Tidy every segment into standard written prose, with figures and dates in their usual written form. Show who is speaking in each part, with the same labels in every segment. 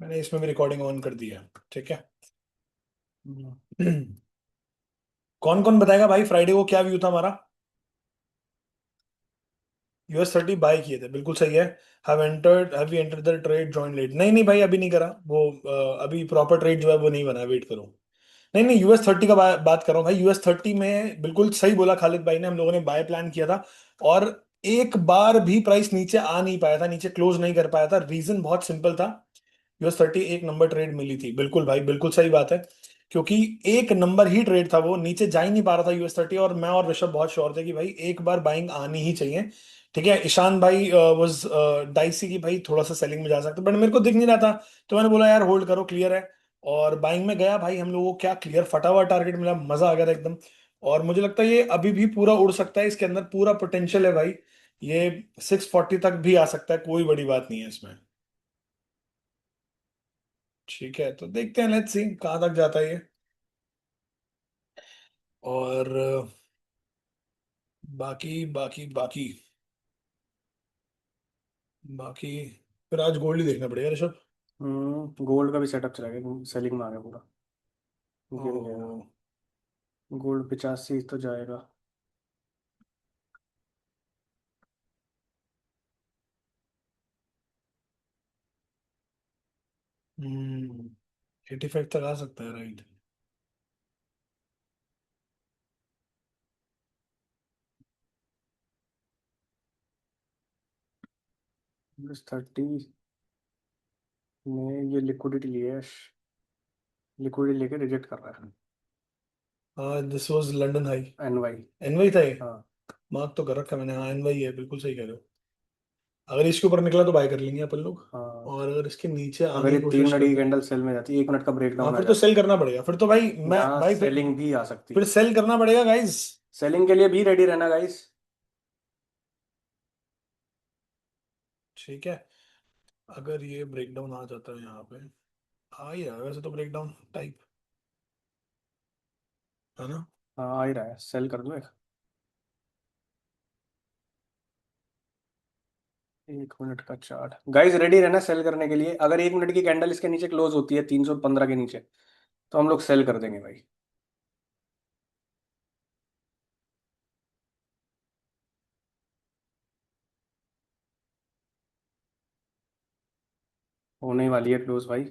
Speaker 1: मैंने इसमें भी रिकॉर्डिंग ऑन कर दी है। ठीक है। कौन कौन बताएगा भाई, फ्राइडे को क्या व्यू था हमारा? US 30 बाय किए थे, बिल्कुल सही है। Have you entered the trade join late? नहीं नहीं भाई, अभी नहीं करा वो। अभी प्रॉपर ट्रेड जो है वो नहीं बना, वेट करो। नहीं नहीं, US 30 का बात कर रहा हूँ भाई। US 30 में बिल्कुल सही बोला खालिद भाई ने, हम लोगों ने बाय प्लान किया था। और एक बार भी प्राइस नीचे आ नहीं पाया था, नीचे क्लोज नहीं कर पाया था। रीजन बहुत सिंपल था। US 30 एक नंबर ट्रेड मिली थी, बिल्कुल भाई, बिल्कुल सही बात है। क्योंकि एक नंबर ही ट्रेड था, वो नीचे जा ही नहीं पा रहा था US 30। और मैं और ऋषभ बहुत श्योर थे कि भाई एक बार बाइंग आनी ही चाहिए। ठीक है। ईशान भाई वाज डाइसी की भाई थोड़ा सा सेलिंग में जा सकता, बट मेरे को दिख नहीं रहा था। तो मैंने बोला यार होल्ड करो, क्लियर है। और बाइंग में गया भाई, हम लोगों को क्या क्लियर फटा हुआ टारगेट मिला, मजा आ गया था एकदम। और मुझे लगता है ये अभी भी पूरा उड़ सकता है, इसके अंदर पूरा पोटेंशियल है भाई। ये 640 तक भी आ सकता है, कोई बड़ी बात नहीं है इसमें। ठीक है, तो देखते हैं, लेट्स सी कहाँ तक जाता है ये। और बाकी बाकी बाकी बाकी फिर आज गोल्ड ही देखना पड़ेगा ऋषभ।
Speaker 2: गोल्ड का भी सेटअप चला गया, सेलिंग में आ गया पूरा, गिर गया।
Speaker 1: ओ।
Speaker 2: गोल्ड 85 तो जाएगा।
Speaker 1: हम्म 85 तक आ सकता है, राइट।
Speaker 2: US 30 में ये लिक्विडिटी लिए, लिक्विडिटी लेके रिजेक्ट कर रहा है।
Speaker 1: हाँ, this was London high.
Speaker 2: NY।
Speaker 1: NY था ये।
Speaker 2: हाँ।
Speaker 1: मार्क तो कर रखा है मैंने, हाँ एनवाई है, बिल्कुल सही कह रहे हो। अगर इसके ऊपर निकला तो बाय कर लेंगे अपन लोग।
Speaker 2: हाँ,
Speaker 1: और अगर इसके नीचे
Speaker 2: अगर
Speaker 1: आने
Speaker 2: ये
Speaker 1: की
Speaker 2: तीन
Speaker 1: कोशिश
Speaker 2: मिनट की
Speaker 1: करता है,
Speaker 2: कैंडल सेल में जाती है, 1 मिनट का
Speaker 1: हाँ
Speaker 2: ब्रेकडाउन आ
Speaker 1: फिर तो
Speaker 2: जाता
Speaker 1: सेल करना पड़ेगा, फिर तो भाई
Speaker 2: है,
Speaker 1: मैं
Speaker 2: यहाँ
Speaker 1: भाई
Speaker 2: सेलिंग भी आ सकती
Speaker 1: फिर
Speaker 2: है।
Speaker 1: सेल करना पड़ेगा गाइज।
Speaker 2: सेलिंग के लिए भी रेडी रहना गाइस।
Speaker 1: ठीक है। अगर ये ब्रेकडाउन आ जाता है यहाँ पे, आ ही रहा है वैसे तो ब्रेकडाउन टाइप, है ना?
Speaker 2: हाँ, आ ही रहा है, सेल कर दो एक। 1 मिनट का चार्ट गाइस, रेडी रहना सेल करने के लिए। अगर 1 मिनट की कैंडल इसके नीचे क्लोज होती है 315 के नीचे, तो हम लोग सेल कर देंगे भाई। होने ही वाली है क्लोज भाई,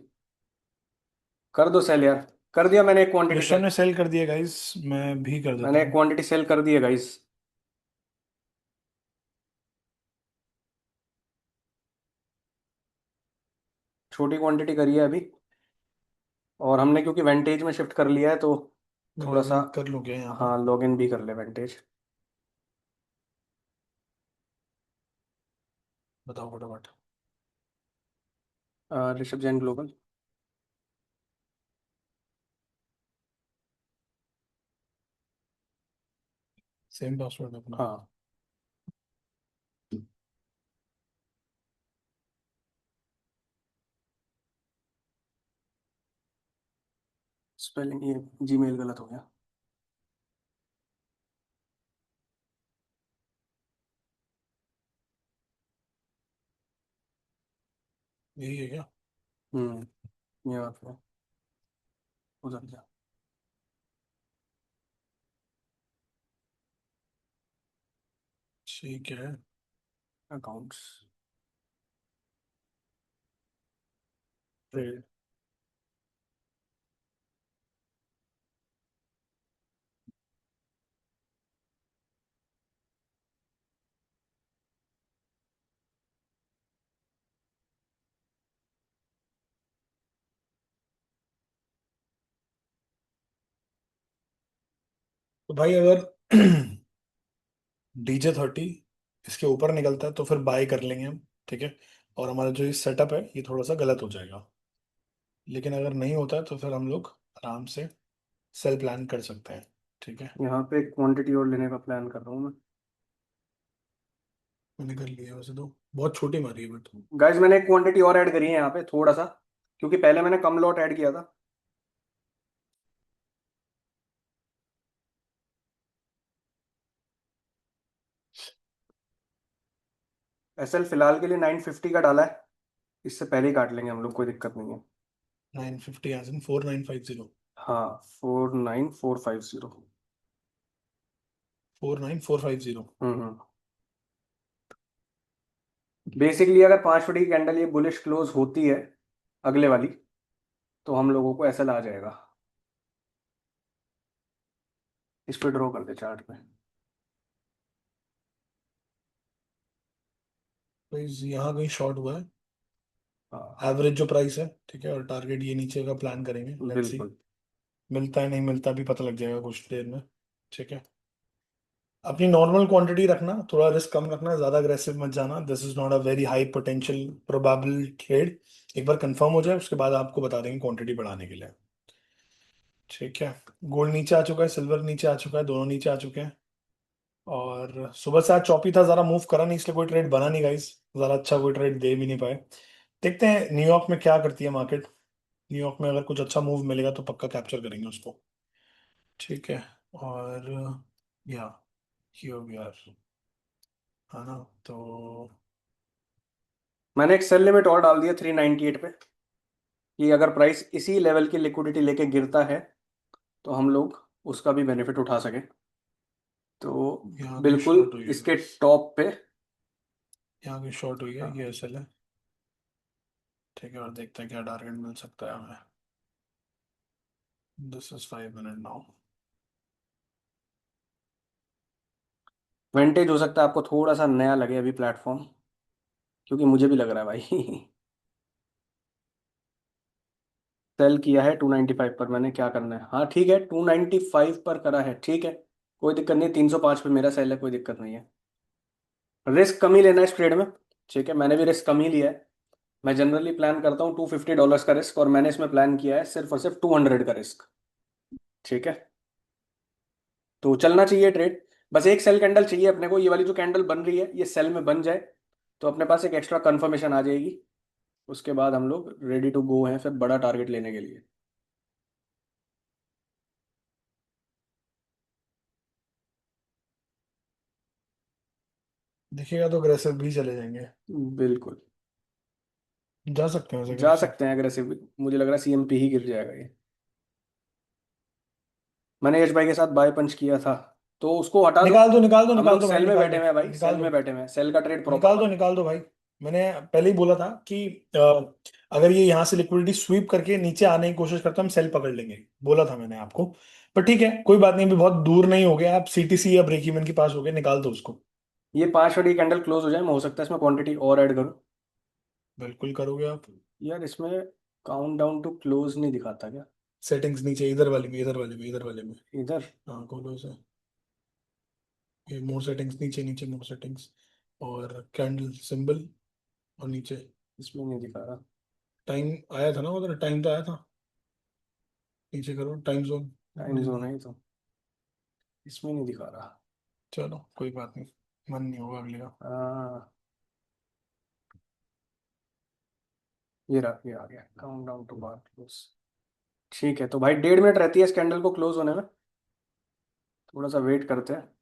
Speaker 2: कर दो सेल यार। कर दिया मैंने एक क्वांटिटी
Speaker 1: ऋषभ
Speaker 2: सेल।
Speaker 1: ने सेल कर दिया गाइज, मैं भी कर देता
Speaker 2: मैंने एक
Speaker 1: हूँ।
Speaker 2: क्वांटिटी सेल कर दी है गाइस। छोटी क्वांटिटी करी है अभी। और हमने क्योंकि वेंटेज में शिफ्ट कर लिया है, तो
Speaker 1: मैं
Speaker 2: थोड़ा सा।
Speaker 1: लॉगिन कर लूँ क्या यहाँ पे?
Speaker 2: हाँ, लॉगिन भी कर ले वेंटेज।
Speaker 1: बताओ फटाफट।
Speaker 2: Rishabh Jain global.
Speaker 1: Same password अपना।
Speaker 2: हाँ, स्पेलिंग ये जीमेल गलत हो गया।
Speaker 1: यही है क्या?
Speaker 2: यहाँ पे उधर जा।
Speaker 1: ठीक है।
Speaker 2: अकाउंट्स।
Speaker 1: ट्रेड। तो भाई अगर DJ 30 इसके ऊपर निकलता है तो फिर बाय कर लेंगे हम। ठीक है। और हमारा जो ये सेटअप है ये थोड़ा सा गलत हो जाएगा। लेकिन अगर नहीं होता है तो फिर हम लोग आराम से सेल प्लान कर सकते हैं। ठीक है।
Speaker 2: यहाँ पे क्वांटिटी और लेने का प्लान कर रहा हूँ मैं।
Speaker 1: मैंने कर लिया वैसे तो, बहुत छोटी मारी है बट।
Speaker 2: गाइस, मैंने एक क्वांटिटी और ऐड करी है यहाँ पे थोड़ा सा, क्योंकि पहले मैंने कम लॉट ऐड किया था। SL फिलहाल के लिए 950 का डाला है। इससे पहले ही काट लेंगे हम लोग, कोई दिक्कत नहीं है।
Speaker 1: 950 एज इन 4950।
Speaker 2: हाँ, 49450।
Speaker 1: 49450।
Speaker 2: हम्म। बेसिकली अगर 5 फुट की कैंडल ये बुलिश क्लोज होती है, अगले वाली, तो हम लोगों को ऐसा ला जाएगा। इस पे ड्रॉ कर दे चार्ट पे।
Speaker 1: तो यहाँ कहीं शॉर्ट हुआ है।
Speaker 2: हाँ,
Speaker 1: एवरेज जो प्राइस है, ठीक है, और टारगेट ये नीचे का प्लान करेंगे, लेट्स सी।
Speaker 2: बिल्कुल।
Speaker 1: मिलता है नहीं मिलता भी पता लग जाएगा कुछ देर में। ठीक है। अपनी नॉर्मल क्वांटिटी रखना, थोड़ा रिस्क कम रखना, ज्यादा अग्रेसिव मत जाना। This is not a very high potential probable trade. एक बार कंफर्म हो जाए उसके बाद आपको बता देंगे क्वांटिटी बढ़ाने के लिए। ठीक है। गोल्ड नीचे आ चुका है, सिल्वर नीचे आ चुका है, दोनों न्नीचे आ चुके हैं। और सुबह से आज चौपी था, ज़्यादा मूव करा नहीं, इसलिए कोई ट्रेड बना नहीं गाइस। ज़्यादा अच्छा कोई ट्रेड दे भी नहीं पाए। देखते हैं न्यूयॉर्क में क्या करती है मार्केट। न्यूयॉर्क में अगर कुछ अच्छा मूव मिलेगा तो पक्का कैप्चर करेंगे उसको। ठीक है। और या हियर वी आर, है ना। तो
Speaker 2: मैंने एक सेल लिमिट और डाल दिया 398 पे, कि अगर प्राइस इसी लेवल की लिक्विडिटी लेके गिरता है तो हम लोग उसका भी बेनिफिट उठा सके। तो
Speaker 1: यहाँ की
Speaker 2: बिल्कुल
Speaker 1: शॉर्ट हुई है
Speaker 2: इसके
Speaker 1: गाइस।
Speaker 2: टॉप पे।
Speaker 1: यहाँ की शॉर्ट हुई है,
Speaker 2: हाँ,
Speaker 1: ये एसएल है। ठीक है, और देखते हैं क्या टारगेट मिल सकता है हमें। This is 5 minute now.
Speaker 2: Vantage हो सकता है आपको थोड़ा सा नया लगे अभी प्लेटफॉर्म, क्योंकि मुझे भी लग रहा है भाई। सेल किया है 295 पर, मैंने क्या करना है? हाँ ठीक है, 295 पर करा है, ठीक है। कोई दिक्कत नहीं, 305 पे मेरा सेल है, कोई दिक्कत नहीं है। रिस्क कम ही लेना है इस ट्रेड में। ठीक है, मैंने भी रिस्क कम ही लिया है। मैं जनरली प्लान करता हूँ $250 का रिस्क, और मैंने इसमें प्लान किया है सिर्फ और सिर्फ 200 का रिस्क। ठीक है, तो चलना चाहिए ट्रेड। बस एक सेल कैंडल चाहिए अपने को, ये वाली जो कैंडल बन रही है ये सेल में बन जाए तो अपने पास एक एक्स्ट्रा कंफर्मेशन आ जाएगी। उसके बाद हम लोग रेडी टू गो हैं फिर बड़ा टारगेट लेने के लिए।
Speaker 1: दिखेगा तो अग्रेसिव भी चले जाएंगे।
Speaker 2: बिल्कुल।
Speaker 1: जा सकते हैं वैसे
Speaker 2: जा
Speaker 1: अग्रेसिव।
Speaker 2: सकते हैं अग्रेसिव, मुझे लग रहा है सीएमपी ही गिर जाएगा ये। मैंने एच भाई के साथ बाय पंच किया था, तो उसको हटा दो।
Speaker 1: निकाल दो निकाल दो
Speaker 2: हम
Speaker 1: निकाल
Speaker 2: लोग
Speaker 1: दो भाई,
Speaker 2: सेल में
Speaker 1: निकाल
Speaker 2: बैठे
Speaker 1: दो।
Speaker 2: हुए हैं भाई,
Speaker 1: निकाल
Speaker 2: सेल
Speaker 1: दो
Speaker 2: में बैठे हुए हैं, सेल का ट्रेड प्रॉपर
Speaker 1: निकाल दो
Speaker 2: बना।
Speaker 1: निकाल दो भाई। मैंने पहले ही बोला था कि अगर ये यहाँ से लिक्विडिटी स्वीप करके नीचे आने की कोशिश करता हम सेल पकड़ लेंगे। बोला था मैंने आपको। पर ठीक है, कोई बात नहीं, अभी बहुत दूर नहीं हो गया, आप सीटीसी या ब्रेक इवन के पास हो गए, निकाल दो उसको।
Speaker 2: ये 5 वाली कैंडल क्लोज हो जाए, मैं हो सकता है इसमें क्वांटिटी और ऐड करूँ।
Speaker 1: बिल्कुल करोगे आप।
Speaker 2: यार इसमें काउंट डाउन टू क्लोज नहीं दिखाता क्या?
Speaker 1: सेटिंग्स नीचे, इधर वाले में, इधर वाले में, इधर वाले में।
Speaker 2: इधर?
Speaker 1: हाँ खोलो से। ये मोर सेटिंग्स, नीचे नीचे मोर सेटिंग्स। और कैंडल सिंबल। और नीचे
Speaker 2: इसमें नहीं दिखा रहा।
Speaker 1: टाइम आया था ना उधर, टाइम तो आया था। नीचे करो टाइम जोन।
Speaker 2: टाइम जोन है ये तो, इसमें नहीं दिखा रहा।
Speaker 1: चलो कोई बात नहीं, मन नहीं होगा अगले का।
Speaker 2: हाँ, ये रहा, ये आ गया count down to bar close. ठीक है, तो भाई 1.5 मिनट रहती है इस कैंडल को क्लोज होने में, थोड़ा सा वेट करते हैं।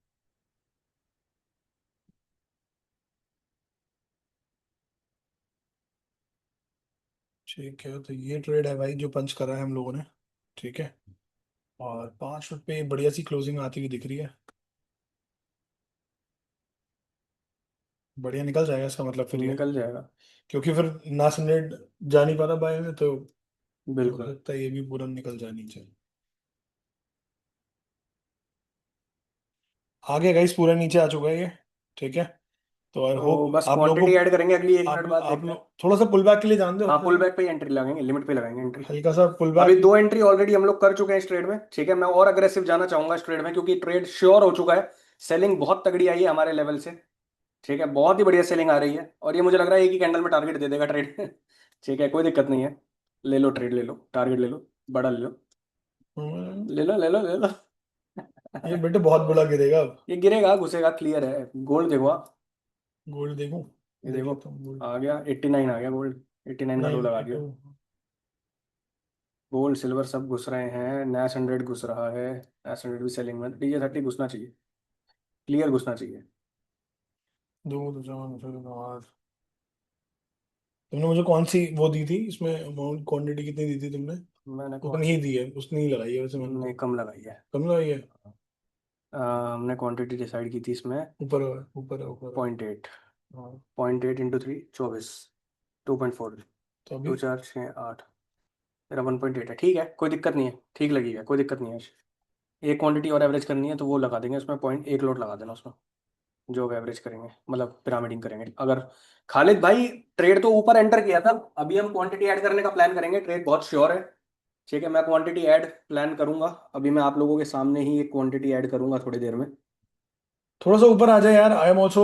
Speaker 1: ठीक है, तो ये ट्रेड है भाई जो पंच करा है हम लोगों ने। ठीक है। और 5 फुट पे बढ़िया सी क्लोजिंग आती हुई दिख रही है। बढ़िया निकल जाएगा इसका मतलब फिर ये।
Speaker 2: निकल जाएगा।
Speaker 1: क्योंकि फिर नास हंड्रेड जा नहीं पाता बाय में, तो हो
Speaker 2: बिल्कुल।
Speaker 1: सकता है ये भी पूरा निकल जाए नीचे। आगे गाइस पूरा नीचे आ चुका है ये। ठीक है। तो आई
Speaker 2: तो
Speaker 1: होप
Speaker 2: बस
Speaker 1: आप लोगों
Speaker 2: क्वांटिटी
Speaker 1: को,
Speaker 2: ऐड करेंगे अगली 1 मिनट बाद,
Speaker 1: आप
Speaker 2: देखते हैं।
Speaker 1: लोग थोड़ा सा पुल बैक के लिए जान दो
Speaker 2: हाँ,
Speaker 1: उतना
Speaker 2: पुल
Speaker 1: ही।
Speaker 2: बैक पे ही एंट्री लगाएंगे, लिमिट पे लगाएंगे एंट्री।
Speaker 1: हल्का सा पुल
Speaker 2: अभी
Speaker 1: बैक।
Speaker 2: 2 एंट्री ऑलरेडी हम लोग कर चुके हैं इस ट्रेड में, ठीक है। मैं और अग्रेसिव जाना चाहूंगा इस ट्रेड में, क्योंकि ट्रेड श्योर हो चुका है। सेलिंग बहुत तगड़ी आई है हमारे लेवल से। ठीक है, बहुत ही बढ़िया सेलिंग आ रही है, और ये मुझे लग रहा है एक ही कैंडल में टारगेट दे देगा ट्रेड। ठीक है, कोई दिक्कत नहीं है। ले लो ट्रेड, ले लो टारगेट, ले लो बड़ा ले लो। ले लो ले लो ले लो।
Speaker 1: ये बेटे बहुत बड़ा गिरेगा अब।
Speaker 2: ये गिरेगा घुसेगा, क्लियर है। गोल्ड देखो आप।
Speaker 1: गोल्ड देखूं।
Speaker 2: ये
Speaker 1: देख
Speaker 2: देखो,
Speaker 1: लेता हूँ गोल्ड।
Speaker 2: आ गया 89, आ गया गोल्ड। 89 का लो लगा
Speaker 1: 92।
Speaker 2: दिया। गोल्ड सिल्वर सब घुस रहे हैं, नैश 100 घुस रहा है। नैश 100 भी सेलिंग में, TJ30 घुसना चाहिए, क्लियर घुसना चाहिए।
Speaker 1: दो तो जमा फिर बाहर। तुमने मुझे कौन सी वो दी थी इसमें, अमाउंट क्वांटिटी कितनी दी थी तुमने?
Speaker 2: मैंने
Speaker 1: उतनी ही दी है, उतनी ही लगाई है वैसे मैंने
Speaker 2: नहीं
Speaker 1: तो।
Speaker 2: कम लगाई है।
Speaker 1: कम लगाई है?
Speaker 2: हमने क्वांटिटी डिसाइड की थी इसमें
Speaker 1: ऊपर है, ऊपर है, ऊपर है।
Speaker 2: 0.8।
Speaker 1: हाँ।
Speaker 2: 0.8 × 3 24। 2.4।
Speaker 1: तो
Speaker 2: दो
Speaker 1: अभी
Speaker 2: चार छः आठ। मेरा 1.8 है, ठीक है कोई दिक्कत नहीं है, ठीक लगेगा कोई दिक्कत नहीं है। एक क्वांटिटी और एवरेज करनी है तो वो लगा देंगे उसमें, 0.1 लगा देना उसमें। जो एवरेज करेंगे मतलब पिरामिडिंग करेंगे अगर। खालिद भाई, ट्रेड तो ऊपर एंटर किया था, अभी हम क्वांटिटी ऐड करने का प्लान करेंगे, ट्रेड बहुत श्योर है। ठीक है, मैं क्वांटिटी ऐड प्लान करूंगा, अभी मैं आप लोगों के सामने ही एक क्वांटिटी ऐड करूंगा थोड़ी देर में।
Speaker 1: थोड़ा सा ऊपर आ जाए यार, I am also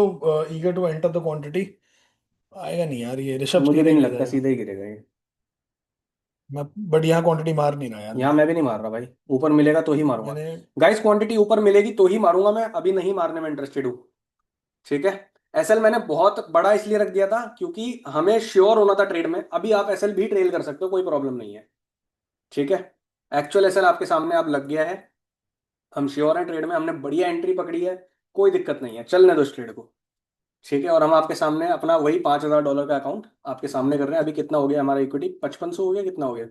Speaker 1: eager to enter the quantity. आएगा नहीं यार, ये ऋषभ
Speaker 2: मुझे भी
Speaker 1: सीधे
Speaker 2: नहीं
Speaker 1: गिर
Speaker 2: लगता
Speaker 1: जाएगा।
Speaker 2: सीधा ही गिरेगा ये।
Speaker 1: मैं बट यहाँ क्वांटिटी मार नहीं रहा यार
Speaker 2: यहाँ
Speaker 1: मैं।
Speaker 2: मैं भी नहीं मार रहा भाई, ऊपर मिलेगा तो ही मारूंगा।
Speaker 1: मैंने
Speaker 2: गाइस क्वांटिटी ऊपर मिलेगी तो ही मारूंगा मैं, अभी नहीं मारने में इंटरेस्टेड हूँ। ठीक है। एसएल मैंने बहुत बड़ा इसलिए रख दिया था क्योंकि हमें श्योर होना था ट्रेड में, अभी आप एसएल भी ट्रेल कर सकते हो, कोई प्रॉब्लम नहीं है। ठीक है। एक्चुअल एसएल आपके सामने अब लग गया है, हम श्योर हैं ट्रेड में, हमने बढ़िया एंट्री पकड़ी है। कोई दिक्कत नहीं है, चलने दो इस ट्रेड को। ठीक है, और हम आपके सामने अपना वही $5,000 का अकाउंट आपके सामने कर रहे हैं। अभी कितना हो गया हमारा इक्विटी, 5500 हो गया, कितना हो गया?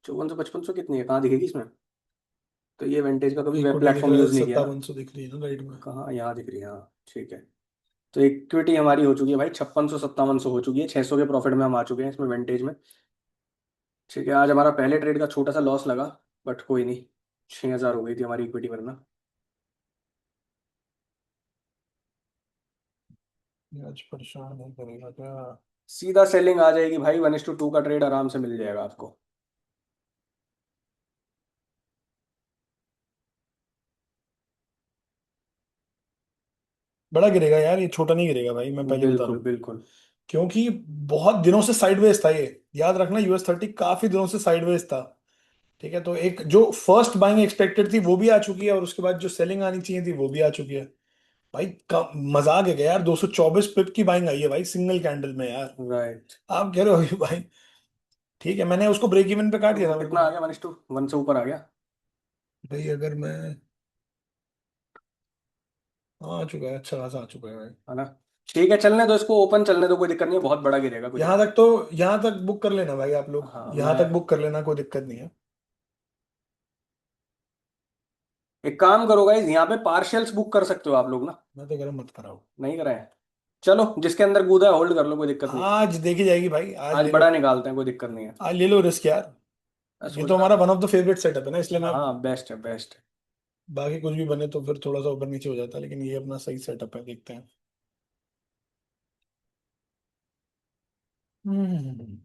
Speaker 2: 5400 5500 कितनी है, कहाँ दिखेगी इसमें? तो ये वेंटेज का कभी वेब
Speaker 1: इक्विटी दिख
Speaker 2: प्लेटफॉर्म
Speaker 1: रहा है,
Speaker 2: यूज नहीं किया ना।
Speaker 1: 5700 दिख रही है ना राइट में।
Speaker 2: कहाँ, यहाँ दिख रही है, हाँ ठीक है। तो इक्विटी हमारी हो चुकी है भाई 5600 5700 हो चुकी है, 600 के प्रॉफिट में हम आ चुके हैं इसमें वेंटेज में। ठीक है, आज हमारा पहले ट्रेड का छोटा सा लॉस लगा, बट कोई नहीं। 6000 हो गई थी हमारी इक्विटी वरना।
Speaker 1: ये आज परेशान नहीं करेगा क्या?
Speaker 2: सीधा सेलिंग आ जाएगी भाई, 1:2 का ट्रेड आराम से मिल जाएगा आपको।
Speaker 1: बड़ा गिरेगा यार, ये छोटा नहीं गिरेगा भाई, मैं पहले बता रहा
Speaker 2: बिल्कुल
Speaker 1: हूँ।
Speaker 2: बिल्कुल।
Speaker 1: क्योंकि बहुत दिनों से साइडवेज था ये। याद रखना, US 30 काफी दिनों से साइडवेज था। ठीक है, तो एक जो फर्स्ट बाइंग एक्सपेक्टेड थी वो भी आ चुकी है, और उसके बाद जो सेलिंग आनी चाहिए थी वो भी आ चुकी है। भाई मजाक है क्या यार, 224 पिप की बाइंग आई है भाई सिंगल कैंडल में यार।
Speaker 2: राइट।
Speaker 1: आप कह रहे हो अभी भाई? ठीक है, मैंने उसको ब्रेक इवन पे काट
Speaker 2: तो
Speaker 1: दिया
Speaker 2: वो
Speaker 1: था मेरे को।
Speaker 2: कितना आ गया, 1:1 से ऊपर आ गया।
Speaker 1: भाई अगर मैं, हाँ, आ चुका है, अच्छा खासा आ चुका है भाई।
Speaker 2: है ना। ठीक है, चलने दो इसको, ओपन चलने दो, कोई दिक्कत नहीं है, बहुत बड़ा गिरेगा, कोई
Speaker 1: यहाँ
Speaker 2: दिक्कत
Speaker 1: तक तो, यहाँ तक बुक कर लेना भाई आप
Speaker 2: नहीं।
Speaker 1: लोग,
Speaker 2: हाँ
Speaker 1: यहाँ
Speaker 2: मैं
Speaker 1: तक बुक कर लेना, कोई दिक्कत नहीं है।
Speaker 2: एक काम करो गाइस, यहाँ पे पार्शियल्स बुक कर सकते हो आप लोग ना।
Speaker 1: मैं तो कह रहा हूँ मत कराओ।
Speaker 2: नहीं कराए? चलो जिसके अंदर कूदा है होल्ड कर लो, कोई दिक्कत नहीं।
Speaker 1: आज देखी जाएगी भाई, आज
Speaker 2: आज
Speaker 1: ले लो।
Speaker 2: बड़ा निकालते हैं, कोई दिक्कत नहीं है।
Speaker 1: आज ले लो रिस्क यार।
Speaker 2: मैं
Speaker 1: ये
Speaker 2: सोच
Speaker 1: तो
Speaker 2: रहा
Speaker 1: हमारा one of the favourite setup है ना, इसलिए मैं,
Speaker 2: हाँ बेस्ट है बेस्ट है।
Speaker 1: बाकी कुछ भी बने तो फिर थोड़ा सा ऊपर नीचे हो जाता है, लेकिन ये अपना सही सेटअप है, देखते हैं। हम्म।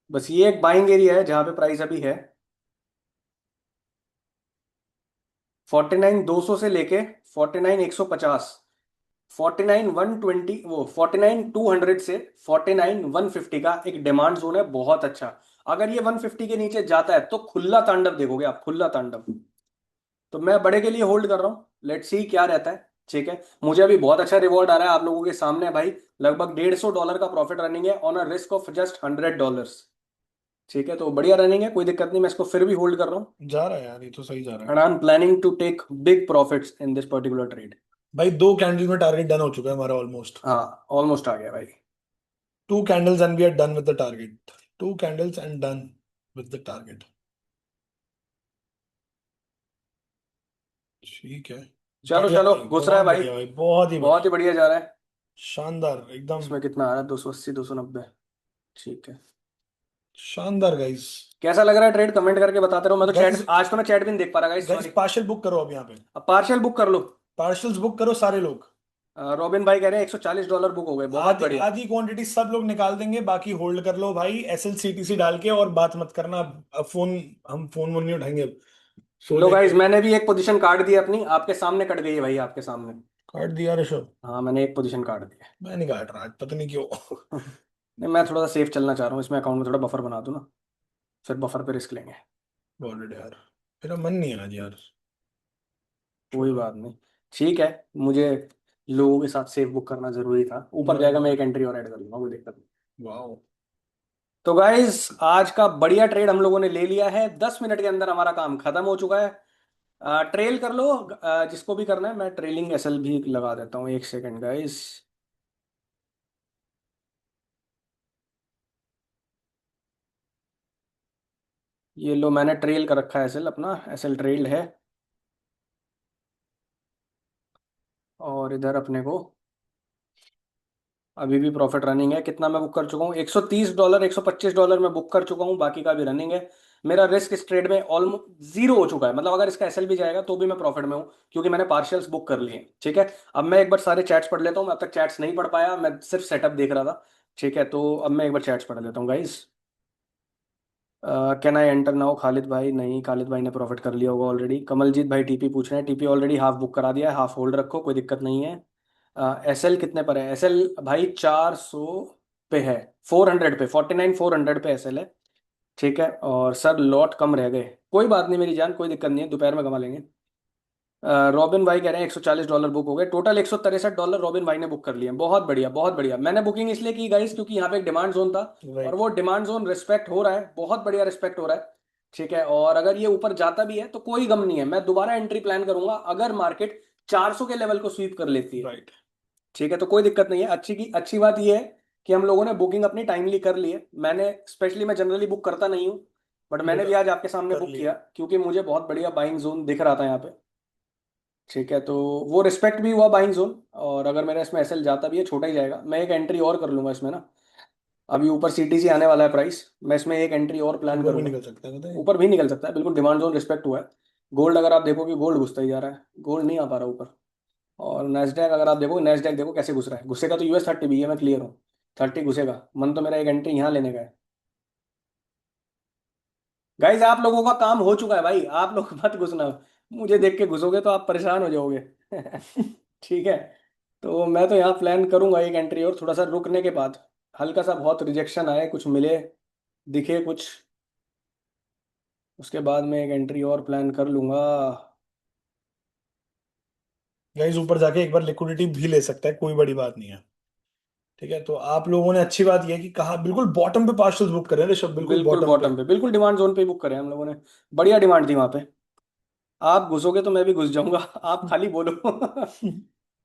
Speaker 2: बस ये एक बाइंग एरिया है जहाँ पे प्राइस अभी है 49,200 से लेके 49,150। 49,120, वो 49,200 से 49,150 का एक डिमांड जोन है बहुत अच्छा। अगर ये 150 के नीचे जाता है तो खुला तांडव देखोगे आप, खुला तांडव। तो मैं बड़े के लिए होल्ड कर रहा हूँ, लेट्स सी क्या रहता है। ठीक है, मुझे अभी बहुत अच्छा रिवॉर्ड आ रहा है आप लोगों के सामने भाई। लगभग $150 का प्रॉफिट रनिंग है on a risk of just $100। ठीक है, तो बढ़िया रनिंग है, कोई दिक्कत नहीं, मैं इसको फिर भी होल्ड कर रहा हूँ।
Speaker 1: जा रहा है यार, ये तो सही जा रहा है।
Speaker 2: And I am planning to take big profits in this particular trade.
Speaker 1: भाई 2 कैंडल में टारगेट डन हो चुका है हमारा ऑलमोस्ट।
Speaker 2: हाँ ऑलमोस्ट आ गया भाई।
Speaker 1: 2 candles and we are done with the target. 2 candles and done with the target. ठीक है।
Speaker 2: चलो
Speaker 1: बढ़िया
Speaker 2: चलो
Speaker 1: भाई,
Speaker 2: घुस रहा है
Speaker 1: बहुत
Speaker 2: भाई।
Speaker 1: बढ़िया भाई, बहुत ही
Speaker 2: बहुत ही
Speaker 1: बढ़िया।
Speaker 2: बढ़िया जा रहा है।
Speaker 1: शानदार एकदम।
Speaker 2: इसमें कितना आ रहा है, 280 290। ठीक है।
Speaker 1: शानदार गाइस।
Speaker 2: कैसा लग रहा है ट्रेड, कमेंट करके बताते रहो, मैं तो
Speaker 1: गाइस,
Speaker 2: चैट, आज तो मैं चैट भी नहीं देख पा रहा guys,
Speaker 1: guys
Speaker 2: sorry.
Speaker 1: Partial book करो अब यहाँ पे।
Speaker 2: अब पार्शियल बुक कर लो।
Speaker 1: पार्शल्स बुक करो सारे लोग।
Speaker 2: रॉबिन भाई कह रहे हैं $140 बुक हो गए, बहुत
Speaker 1: आधी
Speaker 2: बढ़िया।
Speaker 1: आधी क्वांटिटी सब लोग निकाल देंगे, बाकी होल्ड कर लो भाई, SLCTC डाल के, और बात मत करना अब फोन, हम फोन वोन नहीं उठाएंगे अब। सो
Speaker 2: लो गाइस,
Speaker 1: जाएंगे।
Speaker 2: मैंने भी एक पोजीशन काट दी अपनी, आपके सामने कट गई है भाई, आपके सामने।
Speaker 1: काट दिया ऋषभ?
Speaker 2: हाँ मैंने एक पोजीशन काट दी है।
Speaker 1: मैं नहीं काट रहा आज, पता नहीं क्यों।
Speaker 2: नहीं, मैं थोड़ा सा सेफ चलना चाह रहा हूँ, इसमें अकाउंट में थोड़ा बफर बना दूं ना, फिर बफर पे रिस्क लेंगे।
Speaker 1: बॉलेड यार, मेरा मन नहीं है आज यार।
Speaker 2: कोई
Speaker 1: छोड़ो।
Speaker 2: बात नहीं। ठीक है, मुझे लोगों के साथ सेफ बुक करना जरूरी था, ऊपर
Speaker 1: मैं
Speaker 2: जाएगा मैं एक एंट्री और ऐड कर लूंगा, कोई दिक्कत नहीं।
Speaker 1: वाह।
Speaker 2: तो गाइस आज का बढ़िया ट्रेड हम लोगों ने ले लिया है, 10 मिनट के अंदर हमारा काम खत्म हो चुका है। ट्रेल कर लो, जिसको भी करना है। मैं ट्रेलिंग एसएल भी लगा देता हूँ, 1 सेकेंड गाइस। ये लो, मैंने ट्रेल कर रखा है एसएल, अपना एसएल ट्रेल्ड है। और इधर अपने को अभी भी प्रॉफिट रनिंग है। कितना मैं बुक कर चुका हूँ? $130, $125 मैं बुक कर चुका हूँ, बाकी का भी रनिंग है। मेरा रिस्क इस ट्रेड में ऑलमोस्ट जीरो हो चुका है, मतलब अगर इसका एसएल भी जाएगा तो भी मैं प्रॉफिट में हूँ, क्योंकि मैंने पार्शियल्स बुक कर लिए हैं। ठीक है, अब मैं एक बार सारे चैट्स पढ़ लेता हूँ। मैं अब तक चैट्स नहीं पढ़ पाया, मैं सिर्फ सेटअप देख रहा था। ठीक है, तो अब मैं एक बार चैट्स पढ़ लेता हूँ guys. Can I enter now? Khalid भाई, नहीं, खालिद भाई ने प्रॉफिट कर लिया होगा ऑलरेडी। कमलजीत भाई टीपी पूछ रहे हैं, टीपी ऑलरेडी हाफ बुक करा दिया है, हाफ होल्ड रखो, कोई दिक्कत नहीं है। एसएल कितने पर है? एसएल भाई 400 पे है, 400 पे, 49 400 पे एसएल है। ठीक है, और सर लॉट कम रह गए, कोई बात नहीं मेरी जान, कोई दिक्कत नहीं है, दोपहर में कमा लेंगे। रॉबिन भाई कह रहे हैं $140 बुक हो गए, टोटल $163 रॉबिन भाई ने बुक कर लिए हैं। बहुत बढ़िया, बहुत बढ़िया। मैंने बुकिंग इसलिए की गाइस क्योंकि यहाँ पे एक डिमांड जोन था, और
Speaker 1: राइट।
Speaker 2: वो डिमांड जोन रिस्पेक्ट हो रहा है, बहुत बढ़िया रिस्पेक्ट हो रहा है। ठीक है, और अगर ये ऊपर जाता भी है तो कोई गम नहीं है, मैं दोबारा एंट्री प्लान करूंगा अगर मार्केट 400 के लेवल को स्वीप कर लेती है।
Speaker 1: राइट।
Speaker 2: ठीक है, तो कोई दिक्कत नहीं है। अच्छी बात ये है कि हम लोगों ने बुकिंग अपनी टाइमली कर ली है। मैंने स्पेशली, मैं जनरली बुक करता नहीं हूँ, बट मैंने
Speaker 1: बट
Speaker 2: भी आज आपके सामने
Speaker 1: कर
Speaker 2: बुक
Speaker 1: लिया।
Speaker 2: किया क्योंकि मुझे बहुत बढ़िया बाइंग जोन दिख रहा था यहाँ पे। ठीक है, तो वो रिस्पेक्ट भी हुआ बाइंग जोन, और अगर मेरा इसमें एसएल जाता भी है, छोटा ही जाएगा, मैं एक एंट्री और कर लूंगा इसमें ना। अभी ऊपर सीटीसी आने वाला है प्राइस, मैं इसमें एक एंट्री और प्लान
Speaker 1: ऊपर भी
Speaker 2: करूंगा।
Speaker 1: निकल सकता है, पता है।
Speaker 2: ऊपर भी निकल सकता है, बिल्कुल डिमांड जोन रिस्पेक्ट हुआ है। गोल्ड अगर आप देखोगे, गोल्ड घुसता ही जा रहा है, गोल्ड नहीं आ पा रहा ऊपर। और नेस्डैक अगर आप देखो, नेस्डैक देखो कैसे घुस रहा है, घुसेगा तो US 30 भी है, मैं क्लियर हूँ। 30 घुसेगा, मन तो मेरा एक एंट्री यहाँ लेने का है। गाइज आप लोगों का काम हो चुका है भाई, आप लोग मत घुसना। मुझे देख के घुसोगे तो आप परेशान हो जाओगे। ठीक है, तो मैं तो यहाँ प्लान करूंगा एक एंट्री और, थोड़ा सा रुकने के बाद, हल्का सा बहुत रिजेक्शन आए, कुछ मिले, दिखे कुछ, उसके बाद मैं एक एंट्री और प्लान कर लूंगा।
Speaker 1: गाइस ऊपर जाके एक बार लिक्विडिटी भी ले सकता है, कोई बड़ी बात नहीं है। ठीक है, तो आप लोगों ने अच्छी बात यह है कि कहा बिल्कुल बॉटम पे पार्शल्स बुक करें ऋषभ, बिल्कुल
Speaker 2: बिल्कुल
Speaker 1: बॉटम पे।
Speaker 2: बॉटम पे, बिल्कुल डिमांड जोन पे ही बुक करें हम लोगों ने। बढ़िया डिमांड थी वहां पे। आप घुसोगे तो मैं भी घुस जाऊंगा। आप खाली बोलो।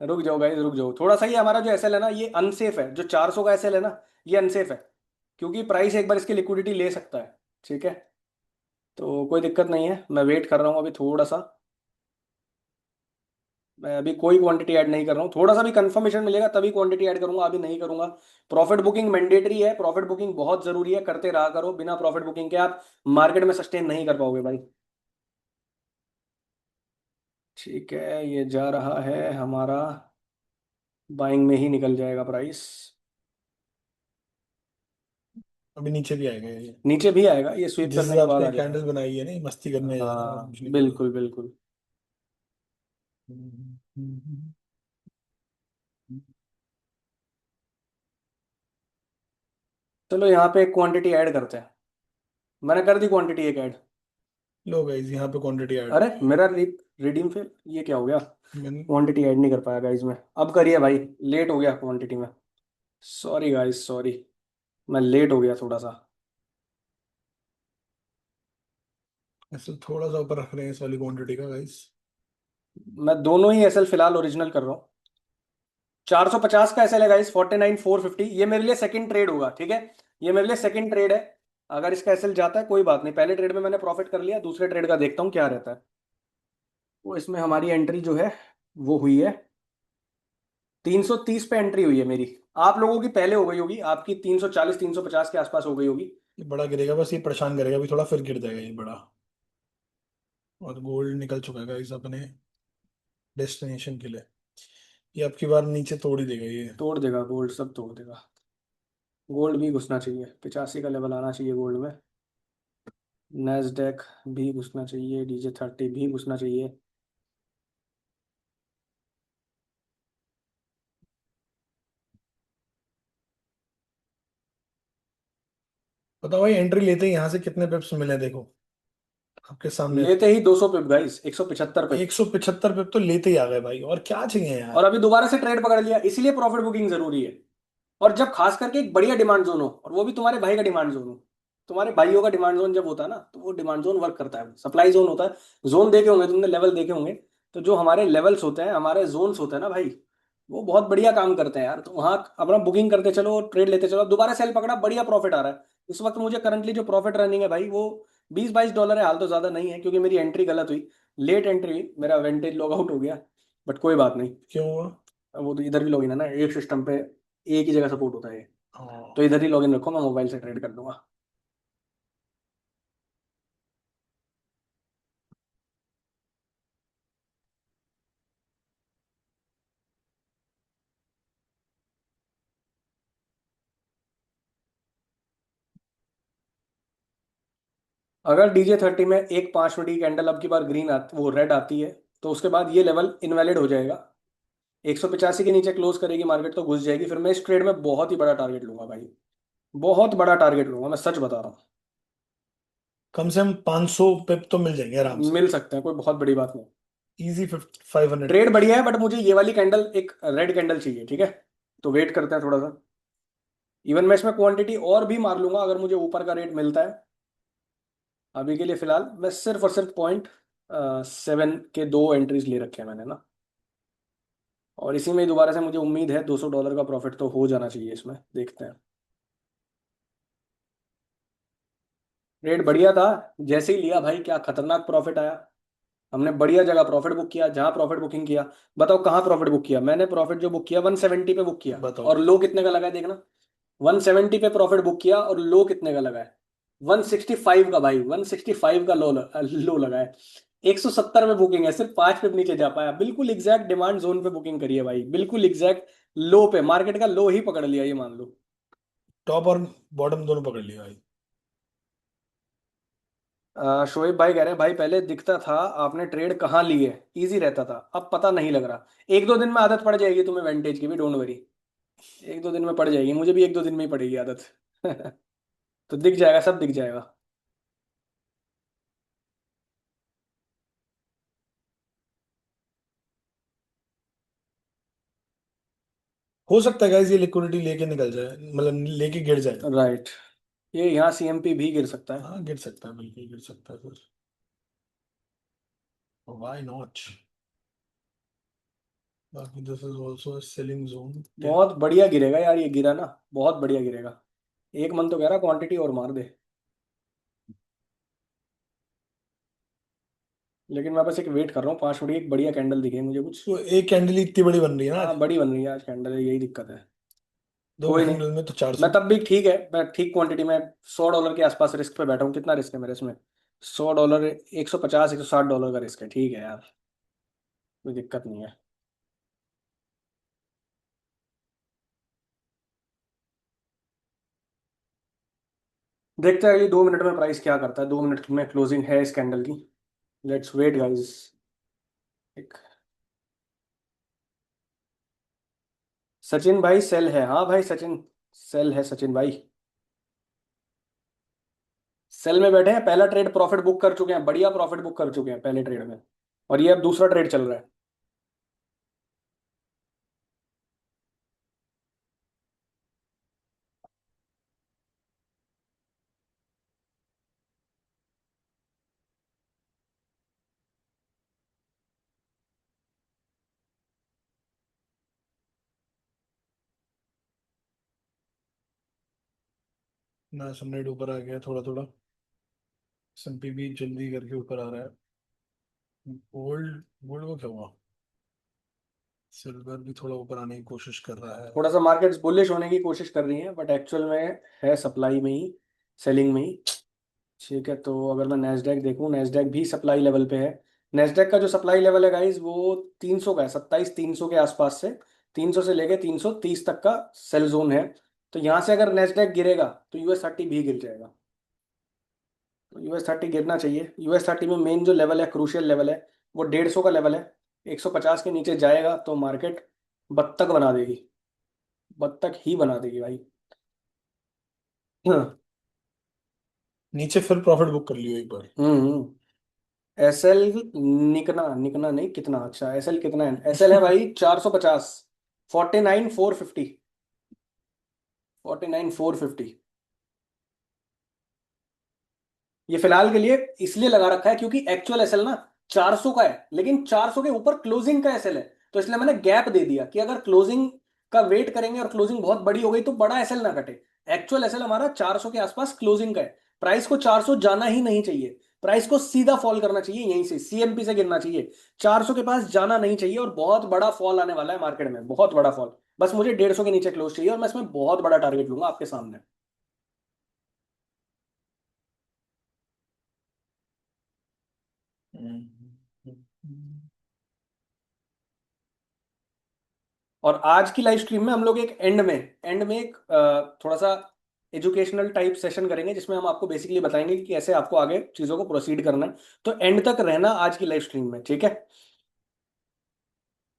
Speaker 2: रुक जाओ गाइस, रुक जाओ थोड़ा सा। ये हमारा जो एसएल है ना, ये अनसेफ है, जो 400 का एसएल है ना, ये अनसेफ है, क्योंकि प्राइस एक बार इसकी लिक्विडिटी ले सकता है। ठीक है, तो कोई दिक्कत नहीं है, मैं वेट कर रहा हूँ अभी थोड़ा सा। मैं अभी कोई क्वांटिटी ऐड नहीं कर रहा हूँ, थोड़ा सा भी कंफर्मेशन मिलेगा तभी क्वांटिटी ऐड करूंगा, अभी नहीं करूंगा। प्रॉफिट बुकिंग मैंडेटरी है, प्रॉफिट बुकिंग बहुत जरूरी है, करते रहा करो। बिना प्रॉफिट बुकिंग के आप मार्केट में सस्टेन नहीं कर पाओगे भाई। ठीक है, ये जा रहा है हमारा, बाइंग में ही निकल जाएगा प्राइस।
Speaker 1: अभी नीचे भी आएगा ये।
Speaker 2: नीचे भी आएगा, ये स्वीप
Speaker 1: जिस
Speaker 2: करने के
Speaker 1: हिसाब
Speaker 2: बाद
Speaker 1: से
Speaker 2: आ जाएगा।
Speaker 1: कैंडल बनाई है ना, ये मस्ती करने जा रहा है और
Speaker 2: हाँ
Speaker 1: कुछ नहीं कर रहा।
Speaker 2: बिल्कुल बिल्कुल। चलो यहाँ पे एक क्वांटिटी ऐड करते हैं। मैंने कर दी क्वांटिटी एक ऐड।
Speaker 1: लो गाइस यहाँ पे क्वांटिटी ऐड
Speaker 2: अरे
Speaker 1: हो गई।
Speaker 2: मेरा रिडीम फेल, ये क्या हो गया?
Speaker 1: मैंने
Speaker 2: क्वांटिटी ऐड नहीं कर पाया गाइज मैं। अब करिए भाई, लेट हो गया क्वांटिटी में। सॉरी गाइज, सॉरी, मैं लेट हो गया थोड़ा सा।
Speaker 1: ऐसे थोड़ा सा ऊपर रख रहे हैं इस वाली क्वांटिटी का गाइस।
Speaker 2: मैं दोनों ही एसएल फिलहाल ओरिजिनल कर रहा हूँ। 450 का एसएल है गाइस, 49 450, ये मेरे लिए सेकंड ट्रेड होगा। ठीक है, ये मेरे लिए सेकंड ट्रेड है। अगर इसका एसएल जाता है कोई बात नहीं, पहले ट्रेड में मैंने प्रॉफिट कर लिया, दूसरे ट्रेड का देखता हूँ क्या रहता है। वो इसमें हमारी एंट्री जो है वो हुई है, 330 पे एंट्री हुई है मेरी। आप लोगों की पहले हो गई होगी, आपकी 340 350 के आसपास हो गई होगी।
Speaker 1: ये बड़ा गिरेगा, बस ये परेशान करेगा अभी थोड़ा, फिर गिर जाएगा ये बड़ा। और गोल्ड निकल चुका है गाइस अपने डेस्टिनेशन के लिए। ये अब की बार नीचे तोड़ ही देगा ये।
Speaker 2: तोड़ देगा गोल्ड, सब तोड़ देगा। गोल्ड भी घुसना चाहिए, 85 का लेवल आना चाहिए गोल्ड में। नेस्डेक भी घुसना चाहिए, DJ 30 भी घुसना चाहिए।
Speaker 1: बताओ भाई, एंट्री लेते ही यहाँ से कितने पिप्स मिले देखो आपके सामने।
Speaker 2: लेते ही 200 पिप गाइस, 175 पिप।
Speaker 1: 175 पिप तो लेते ही आ गए भाई, और क्या चाहिए
Speaker 2: और
Speaker 1: यार।
Speaker 2: अभी दोबारा से ट्रेड पकड़ लिया, इसीलिए प्रॉफिट बुकिंग जरूरी है। और जब खास करके एक बढ़िया डिमांड जोन हो, और वो भी तुम्हारे भाई का डिमांड जोन हो, तुम्हारे भाइयों का डिमांड जोन जब होता है ना, तो वो डिमांड जोन वर्क करता है। सप्लाई जोन होता है, जोन देखे होंगे तुमने, लेवल देखे होंगे। तो जो हमारे लेवल्स होते हैं, हमारे जोन्स होते हैं ना भाई, वो बहुत बढ़िया काम करते हैं यार। तो वहाँ अपना बुकिंग करते चलो, ट्रेड लेते चलो, दोबारा सेल पकड़ा, बढ़िया प्रॉफिट आ रहा है। इस वक्त मुझे करंटली जो प्रॉफिट रनिंग है भाई, वो $20-22 है। हाल तो ज़्यादा नहीं है, क्योंकि मेरी एंट्री गलत हुई, लेट एंट्री हुई, मेरा वेंटेज लॉग आउट हो गया। बट कोई बात नहीं।
Speaker 1: क्यों हुआ?
Speaker 2: अब वो तो इधर भी लॉगिन है ना, एक सिस्टम पे एक ही जगह सपोर्ट होता है ये।
Speaker 1: हाँ।
Speaker 2: तो इधर ही लॉगिन रखो, मैं मोबाइल से ट्रेड कर दूंगा। अगर DJ30 में एक 5 मिनट की कैंडल अब की बार ग्रीन आती, वो रेड आती है, तो उसके बाद ये लेवल इनवैलिड हो जाएगा। 185 के नीचे क्लोज करेगी मार्केट तो घुस जाएगी। फिर मैं इस ट्रेड में बहुत ही बड़ा टारगेट लूंगा भाई, बहुत बड़ा टारगेट लूंगा, मैं सच बता रहा हूँ।
Speaker 1: कम से कम 500 पिप तो मिल जाएंगे आराम से।
Speaker 2: मिल सकते हैं, कोई बहुत बड़ी बात नहीं।
Speaker 1: Easy 500
Speaker 2: trade
Speaker 1: पिप्स।
Speaker 2: बढ़िया है, बट मुझे ये वाली कैंडल, एक रेड कैंडल चाहिए, ठीक है। तो वेट करते हैं थोड़ा सा। इवन मैं इसमें क्वांटिटी और भी मार लूंगा अगर मुझे ऊपर का रेट मिलता है। अभी के लिए फिलहाल मैं सिर्फ और सिर्फ 0.7 के दो एंट्रीज ले रखे हैं मैंने ना। और इसी में ही दोबारा से मुझे उम्मीद है $200 का प्रॉफिट तो हो जाना चाहिए इसमें, देखते हैं। रेट बढ़िया था, जैसे ही लिया भाई क्या खतरनाक प्रॉफिट आया। हमने बढ़िया जगह प्रॉफिट बुक किया, जहां प्रॉफिट बुकिंग किया। बताओ कहाँ प्रॉफिट बुक किया मैंने? प्रॉफिट जो बुक किया 170 पे बुक किया,
Speaker 1: बताओ।
Speaker 2: और लो कितने का लगा है देखना। 170 पे प्रॉफिट बुक किया, और लो कितने का लगा है? 165 का भाई, 165 का लो लगा है। 170 में बुकिंग है, सिर्फ 5 पे नीचे जा पाया। बिल्कुल एग्जैक्ट डिमांड जोन पे बुकिंग करी है भाई, बिल्कुल एग्जैक्ट लो पे, मार्केट का लो ही पकड़ लिया ये मान लो।
Speaker 1: टॉप और बॉटम दोनों पकड़ लिया भाई।
Speaker 2: शोएब भाई कह रहे हैं भाई पहले दिखता था आपने ट्रेड कहाँ ली है, इजी रहता था, अब पता नहीं लग रहा। 1-2 दिन में आदत पड़ जाएगी तुम्हें वेंटेज की भी, डोंट वरी। 1-2 दिन में पड़ जाएगी, मुझे भी 1-2 दिन में ही पड़ेगी आदत। तो दिख जाएगा, सब दिख जाएगा।
Speaker 1: हो सकता है गाइस ये लिक्विडिटी लेके निकल जाए, मतलब लेके गिर जाए।
Speaker 2: राइट। ये यहाँ CMP भी गिर सकता है।
Speaker 1: हाँ गिर सकता है, बिल्कुल गिर सकता है फिर। Why not. बाकी this is also selling zone क्या।
Speaker 2: बहुत बढ़िया गिरेगा यार, ये गिरा ना, बहुत बढ़िया गिरेगा। एक मन तो कह रहा क्वांटिटी और मार दे। लेकिन मैं बस एक वेट कर रहा हूँ, 5 मिनट की एक बढ़िया कैंडल दिखे मुझे कुछ।
Speaker 1: तो एक कैंडल इतनी बड़ी बन रही है ना
Speaker 2: हाँ
Speaker 1: आज।
Speaker 2: बड़ी बन रही है आज कैंडल, यही दिक्कत है।
Speaker 1: दो
Speaker 2: कोई नहीं।
Speaker 1: कैंडल में तो 400।
Speaker 2: मैं तब भी ठीक है, मैं ठीक क्वांटिटी में $100 के आसपास रिस्क पे बैठा हूँ। कितना रिस्क है मेरे इसमें? $100, 150 $160 का रिस्क है, ठीक है यार, कोई दिक्कत नहीं है। देखते हैं अगली 2 मिनट में प्राइस क्या करता है। 2 मिनट में क्लोजिंग है इस कैंडल की। Let's wait guys. एक सचिन भाई सेल है, हाँ भाई सचिन, सेल है सचिन भाई। सेल में बैठे हैं, पहला ट्रेड प्रॉफिट बुक कर चुके हैं, बढ़िया प्रॉफिट बुक कर चुके हैं पहले ट्रेड में। और ये अब दूसरा ट्रेड चल रहा है।
Speaker 1: ना सनराइज ऊपर आ गया थोड़ा थोड़ा। S&P भी जल्दी करके ऊपर आ रहा है। गोल्ड, गोल्ड को क्या हुआ? सिल्वर भी थोड़ा ऊपर आने की कोशिश कर रहा है।
Speaker 2: थोड़ा सा मार्केट्स बुलिश होने की कोशिश कर रही हैं, बट एक्चुअल में है सप्लाई में ही, सेलिंग में ही। ठीक है, तो अगर मैं नेस्डैक देखूं, नेस्डैक भी सप्लाई लेवल पे है। नेस्डैक का जो सप्लाई लेवल है गाइस, वो 300 का है, 27-300 के आसपास से, 300 से लेके 330 तक का सेल जोन है। तो यहाँ से अगर नेस्डैक गिरेगा तो US30 भी गिर जाएगा। तो US30 गिरना चाहिए। US30 में मेन जो लेवल है, क्रूशियल लेवल है, वो 150 का लेवल है। 150 के नीचे जाएगा तो मार्केट बत्तख बना देगी, बत्तख ही बना देगी भाई। हम्म।
Speaker 1: नीचे फिर प्रॉफिट बुक कर लियो एक बार।
Speaker 2: SL निकना, निकना नहीं, कितना अच्छा SL कितना है? SL है भाई 450, 49,450। 49,450। ये फिलहाल के लिए इसलिए लगा रखा है क्योंकि एक्चुअल एसएल ना 400 का है, लेकिन 400 के ऊपर क्लोजिंग का एसएल है। तो इसलिए मैंने गैप दे दिया कि अगर क्लोजिंग का वेट करेंगे और क्लोजिंग बहुत बड़ी हो गई तो बड़ा एसएल ना कटे। एक्चुअल एसएल हमारा 400 के आसपास क्लोजिंग का है। प्राइस को 400 जाना ही नहीं चाहिए, प्राइस को सीधा फॉल करना चाहिए, यहीं से सीएमपी से गिरना चाहिए। 400 के पास जाना नहीं चाहिए और बहुत बड़ा फॉल आने वाला है मार्केट में, बहुत बड़ा फॉल। बस मुझे 150 के नीचे क्लोज चाहिए और मैं इसमें बहुत बड़ा टारगेट लूंगा आपके सामने। और आज की लाइव स्ट्रीम में हम लोग एक एंड में एक थोड़ा सा एजुकेशनल टाइप सेशन करेंगे जिसमें हम आपको बेसिकली बताएंगे कि कैसे आपको आगे चीजों को प्रोसीड करना है। तो एंड तक रहना आज की लाइव स्ट्रीम में, ठीक है?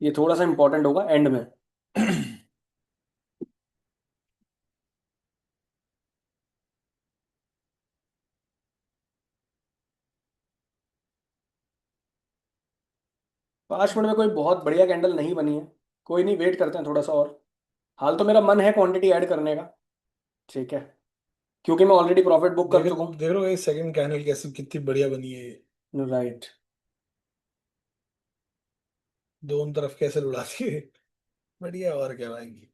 Speaker 2: ये थोड़ा सा इंपॉर्टेंट होगा एंड में। 5 मिनट में कोई बहुत बढ़िया कैंडल नहीं बनी है, कोई नहीं, वेट करते हैं थोड़ा सा और। हाल तो मेरा मन है क्वांटिटी ऐड करने का, ठीक है, क्योंकि मैं ऑलरेडी प्रॉफिट बुक कर चुका
Speaker 1: देख रहे हो सेकंड कैंडल कैसे कितनी बढ़िया बनी है ये।
Speaker 2: हूँ। राइट।
Speaker 1: दोनों तरफ कैसे उड़ाती है। बढ़िया, और क्या भाई।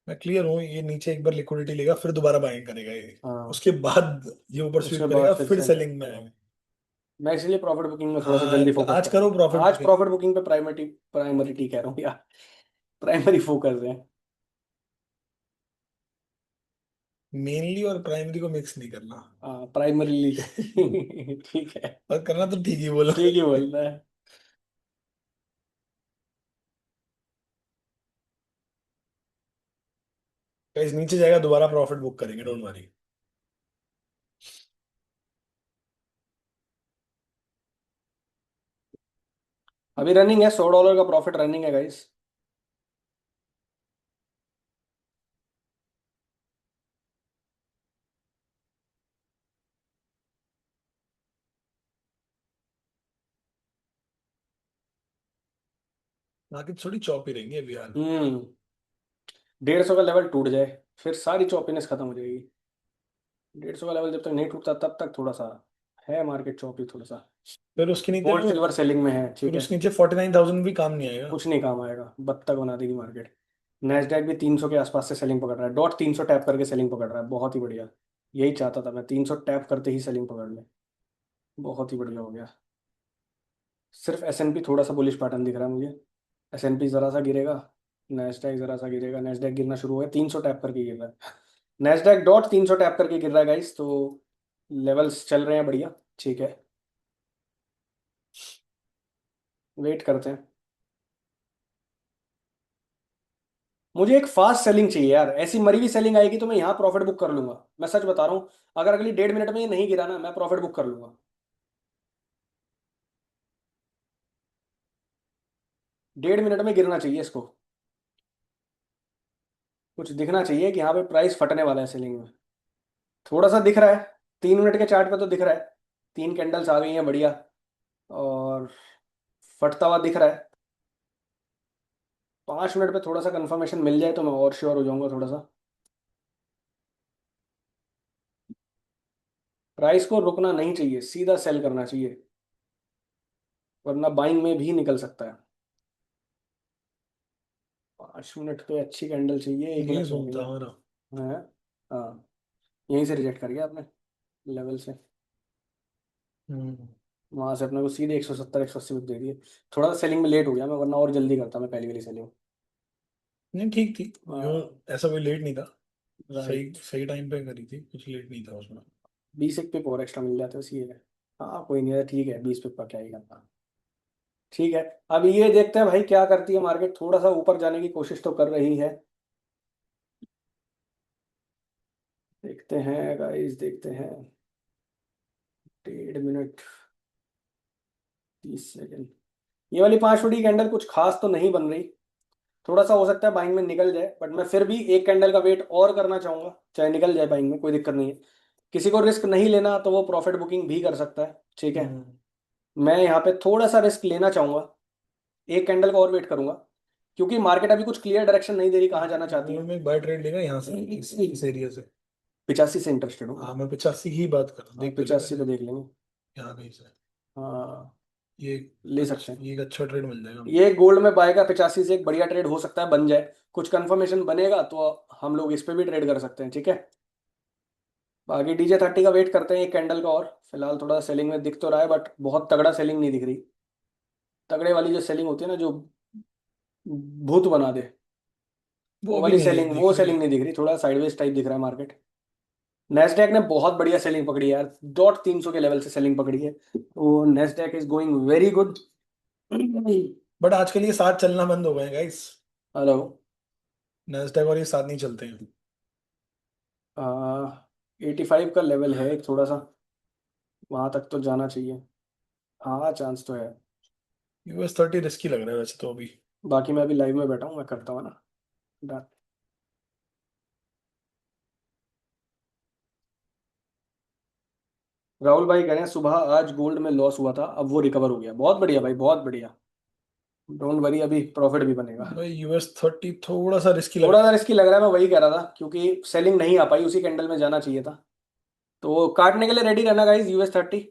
Speaker 1: मैं क्लियर हूँ, ये नीचे एक बार लिक्विडिटी लेगा फिर दोबारा बाइंग करेगा ये।
Speaker 2: हाँ,
Speaker 1: उसके बाद ये ऊपर
Speaker 2: उसके
Speaker 1: स्वीप
Speaker 2: बाद
Speaker 1: करेगा
Speaker 2: फिर
Speaker 1: फिर
Speaker 2: से
Speaker 1: सेलिंग में आएगा।
Speaker 2: मैं इसलिए प्रॉफिट बुकिंग में थोड़ा सा
Speaker 1: हाँ,
Speaker 2: जल्दी फोकस
Speaker 1: आज
Speaker 2: कर रहा
Speaker 1: करो
Speaker 2: हूँ।
Speaker 1: प्रॉफिट
Speaker 2: आज
Speaker 1: बुकिंग।
Speaker 2: प्रॉफिट बुकिंग पे प्राइमरी कह रहा हूँ यार, प्राइमरी फोकस है।
Speaker 1: मेनली और प्राइमरी को मिक्स नहीं करना।
Speaker 2: हाँ, प्राइमरीली। ठीक है,
Speaker 1: और करना तो ठीक ही बोला।
Speaker 2: ठीक ही बोलता है।
Speaker 1: गाइस नीचे जाएगा दोबारा प्रॉफिट बुक करेंगे, डोंट वरी।
Speaker 2: अभी रनिंग है, $100 का प्रॉफिट रनिंग है गाइस।
Speaker 1: मार्केट थोड़ी चौपी रहेंगी अभी हाल।
Speaker 2: 150 का लेवल टूट जाए फिर सारी चौपीनेस खत्म हो जाएगी। 150 का लेवल जब तक नहीं टूटता तब तक थोड़ा सा है मार्केट चौपी, थोड़ा सा।
Speaker 1: फिर उसके नीचे
Speaker 2: गोल्ड सिल्वर सेलिंग में है,
Speaker 1: फिर
Speaker 2: ठीक है।
Speaker 1: उसके नीचे 49,000 भी काम नहीं आएगा।
Speaker 2: कुछ नहीं काम आएगा, बत्तख बना देगी मार्केट। नेस्डैक भी 300 के आसपास से सेलिंग पकड़ रहा है, डॉट 300 टैप करके सेलिंग पकड़ रहा है, बहुत ही बढ़िया। यही चाहता था मैं, 300 टैप करते ही सेलिंग पकड़ ले। बहुत ही बढ़िया हो गया। सिर्फ एसएनपी थोड़ा सा बुलिश पैटर्न दिख रहा है मुझे। एसएनपी जरा सा गिरेगा, नेस्डैक जरा सा गिरेगा। नेस्डैक गिरना शुरू हो गया, 300 टैप करके गिर रहा है। नेस्डैक डॉट 300 टैप करके गिर रहा है गाइस, तो लेवल्स चल रहे हैं बढ़िया, ठीक है। वेट करते हैं। मुझे एक फास्ट सेलिंग चाहिए यार, ऐसी मरी हुई सेलिंग आएगी तो मैं यहाँ प्रॉफिट बुक कर लूंगा। मैं सच बता रहा हूँ, अगर अगली 1.5 मिनट में ये नहीं गिरा ना, मैं प्रॉफिट बुक कर लूंगा। 1.5 मिनट में गिरना चाहिए इसको। कुछ दिखना चाहिए कि यहाँ पे प्राइस फटने वाला है सेलिंग में। थोड़ा सा दिख रहा है, 3 मिनट के चार्ट पे तो दिख रहा है। 3 कैंडल्स आ गई हैं बढ़िया, और फटता हुआ दिख रहा है। 5 मिनट पे थोड़ा सा कंफर्मेशन मिल जाए तो मैं और श्योर हो जाऊंगा थोड़ा सा। प्राइस को रुकना नहीं चाहिए, सीधा सेल करना चाहिए, वरना बाइंग में भी निकल सकता है। 5 मिनट पे अच्छी कैंडल चाहिए, एक
Speaker 1: यही
Speaker 2: मिनट पे हो
Speaker 1: सुनता
Speaker 2: गया
Speaker 1: हूँ ना।
Speaker 2: है। हाँ, यहीं से रिजेक्ट कर गया आपने, लेवल से।
Speaker 1: हम्म।
Speaker 2: वहां से अपने को सीधे 170 180 दे दिए। थोड़ा सा सेलिंग में लेट हो गया मैं, वरना और जल्दी करता मैं पहली वाली सेलिंग।
Speaker 1: नहीं ठीक थी। यूं ऐसा कोई लेट नहीं था। सही
Speaker 2: राइट।
Speaker 1: सही टाइम पे करी थी, कुछ लेट नहीं था उसमें।
Speaker 2: 20 एक पिप और एक्स्ट्रा मिल जाते उसी है। हाँ कोई नहीं है, ठीक है, 20 पिप का क्या ही करना। ठीक है, अब ये देखते हैं भाई क्या करती है मार्केट। थोड़ा सा ऊपर जाने की कोशिश तो कर रही है, देखते हैं गाइस, देखते हैं। 1.5 मिनट 30 सेकेंड। ये वाली 5 फुटी कैंडल कुछ खास तो नहीं बन रही, थोड़ा सा हो सकता है बाइंग में निकल जाए, बट मैं फिर भी एक कैंडल का वेट और करना चाहूंगा, चाहे निकल जाए बाइंग में, कोई दिक्कत नहीं है। किसी को रिस्क नहीं लेना तो वो प्रॉफिट बुकिंग भी कर सकता है, ठीक है।
Speaker 1: हम्म।
Speaker 2: मैं यहाँ पे थोड़ा सा रिस्क लेना चाहूंगा, एक कैंडल का और वेट करूंगा, क्योंकि मार्केट अभी कुछ क्लियर डायरेक्शन नहीं दे रही कहाँ जाना चाहती
Speaker 1: गोल्ड
Speaker 2: है।
Speaker 1: में एक बाय ट्रेड लेगा यहाँ से, इस एरिया से।
Speaker 2: 85 से इंटरेस्टेड हूँ।
Speaker 1: हाँ मैं 85 की ही बात कर रहा हूँ,
Speaker 2: हाँ,
Speaker 1: देख तो लेगा
Speaker 2: 85 पे देख लेंगे।
Speaker 1: यहाँ कहीं से।
Speaker 2: हाँ,
Speaker 1: ये
Speaker 2: ले सकते हैं।
Speaker 1: ये एक अच्छा ट्रेड मिल जाएगा हमको।
Speaker 2: ये गोल्ड में बाय का 85 से एक बढ़िया ट्रेड हो सकता है, बन जाए, कुछ कंफर्मेशन बनेगा तो हम लोग इस पे भी ट्रेड कर सकते हैं, ठीक है। बाकी DJ30 का वेट करते हैं एक कैंडल का और। फिलहाल थोड़ा सेलिंग में दिख तो रहा है, बट बहुत तगड़ा सेलिंग नहीं दिख रही। तगड़े वाली जो सेलिंग होती है ना, जो भूत बना दे,
Speaker 1: वो
Speaker 2: वो
Speaker 1: अभी
Speaker 2: वाली
Speaker 1: नहीं
Speaker 2: सेलिंग,
Speaker 1: दिख
Speaker 2: वो
Speaker 1: रही
Speaker 2: सेलिंग
Speaker 1: है।
Speaker 2: नहीं दिख रही, थोड़ा साइडवेज टाइप दिख रहा है मार्केट। नेस्डैक ने बहुत बढ़िया सेलिंग पकड़ी है यार, डॉट 300 के लेवल से सेलिंग पकड़ी है। वो Nasdaq is going very good.
Speaker 1: But आजकल ये साथ चलना बंद हो गए गाइस।
Speaker 2: हेलो।
Speaker 1: नैस्डैक और ये साथ नहीं चलते हैं।
Speaker 2: 85 का लेवल है एक थोड़ा सा, वहां तक तो जाना चाहिए। हाँ, चांस तो है।
Speaker 1: US 30 रिस्की लग रहा है वैसे तो अभी।
Speaker 2: बाकी मैं अभी लाइव में बैठा हूँ, मैं करता हूँ ना। Done। राहुल भाई कह रहे हैं सुबह आज गोल्ड में लॉस हुआ था, अब वो रिकवर हो गया, बहुत बढ़िया भाई, बहुत बढ़िया। डोंट वरी, अभी प्रॉफिट भी बनेगा।
Speaker 1: भाई US 30 थोड़ा सा रिस्की लग
Speaker 2: थोड़ा सा
Speaker 1: रहा
Speaker 2: रिस्की लग रहा है, मैं वही कह रहा था, क्योंकि सेलिंग नहीं आ पाई, उसी कैंडल में जाना चाहिए था। तो काटने के लिए रेडी रहना गाइस, US 30।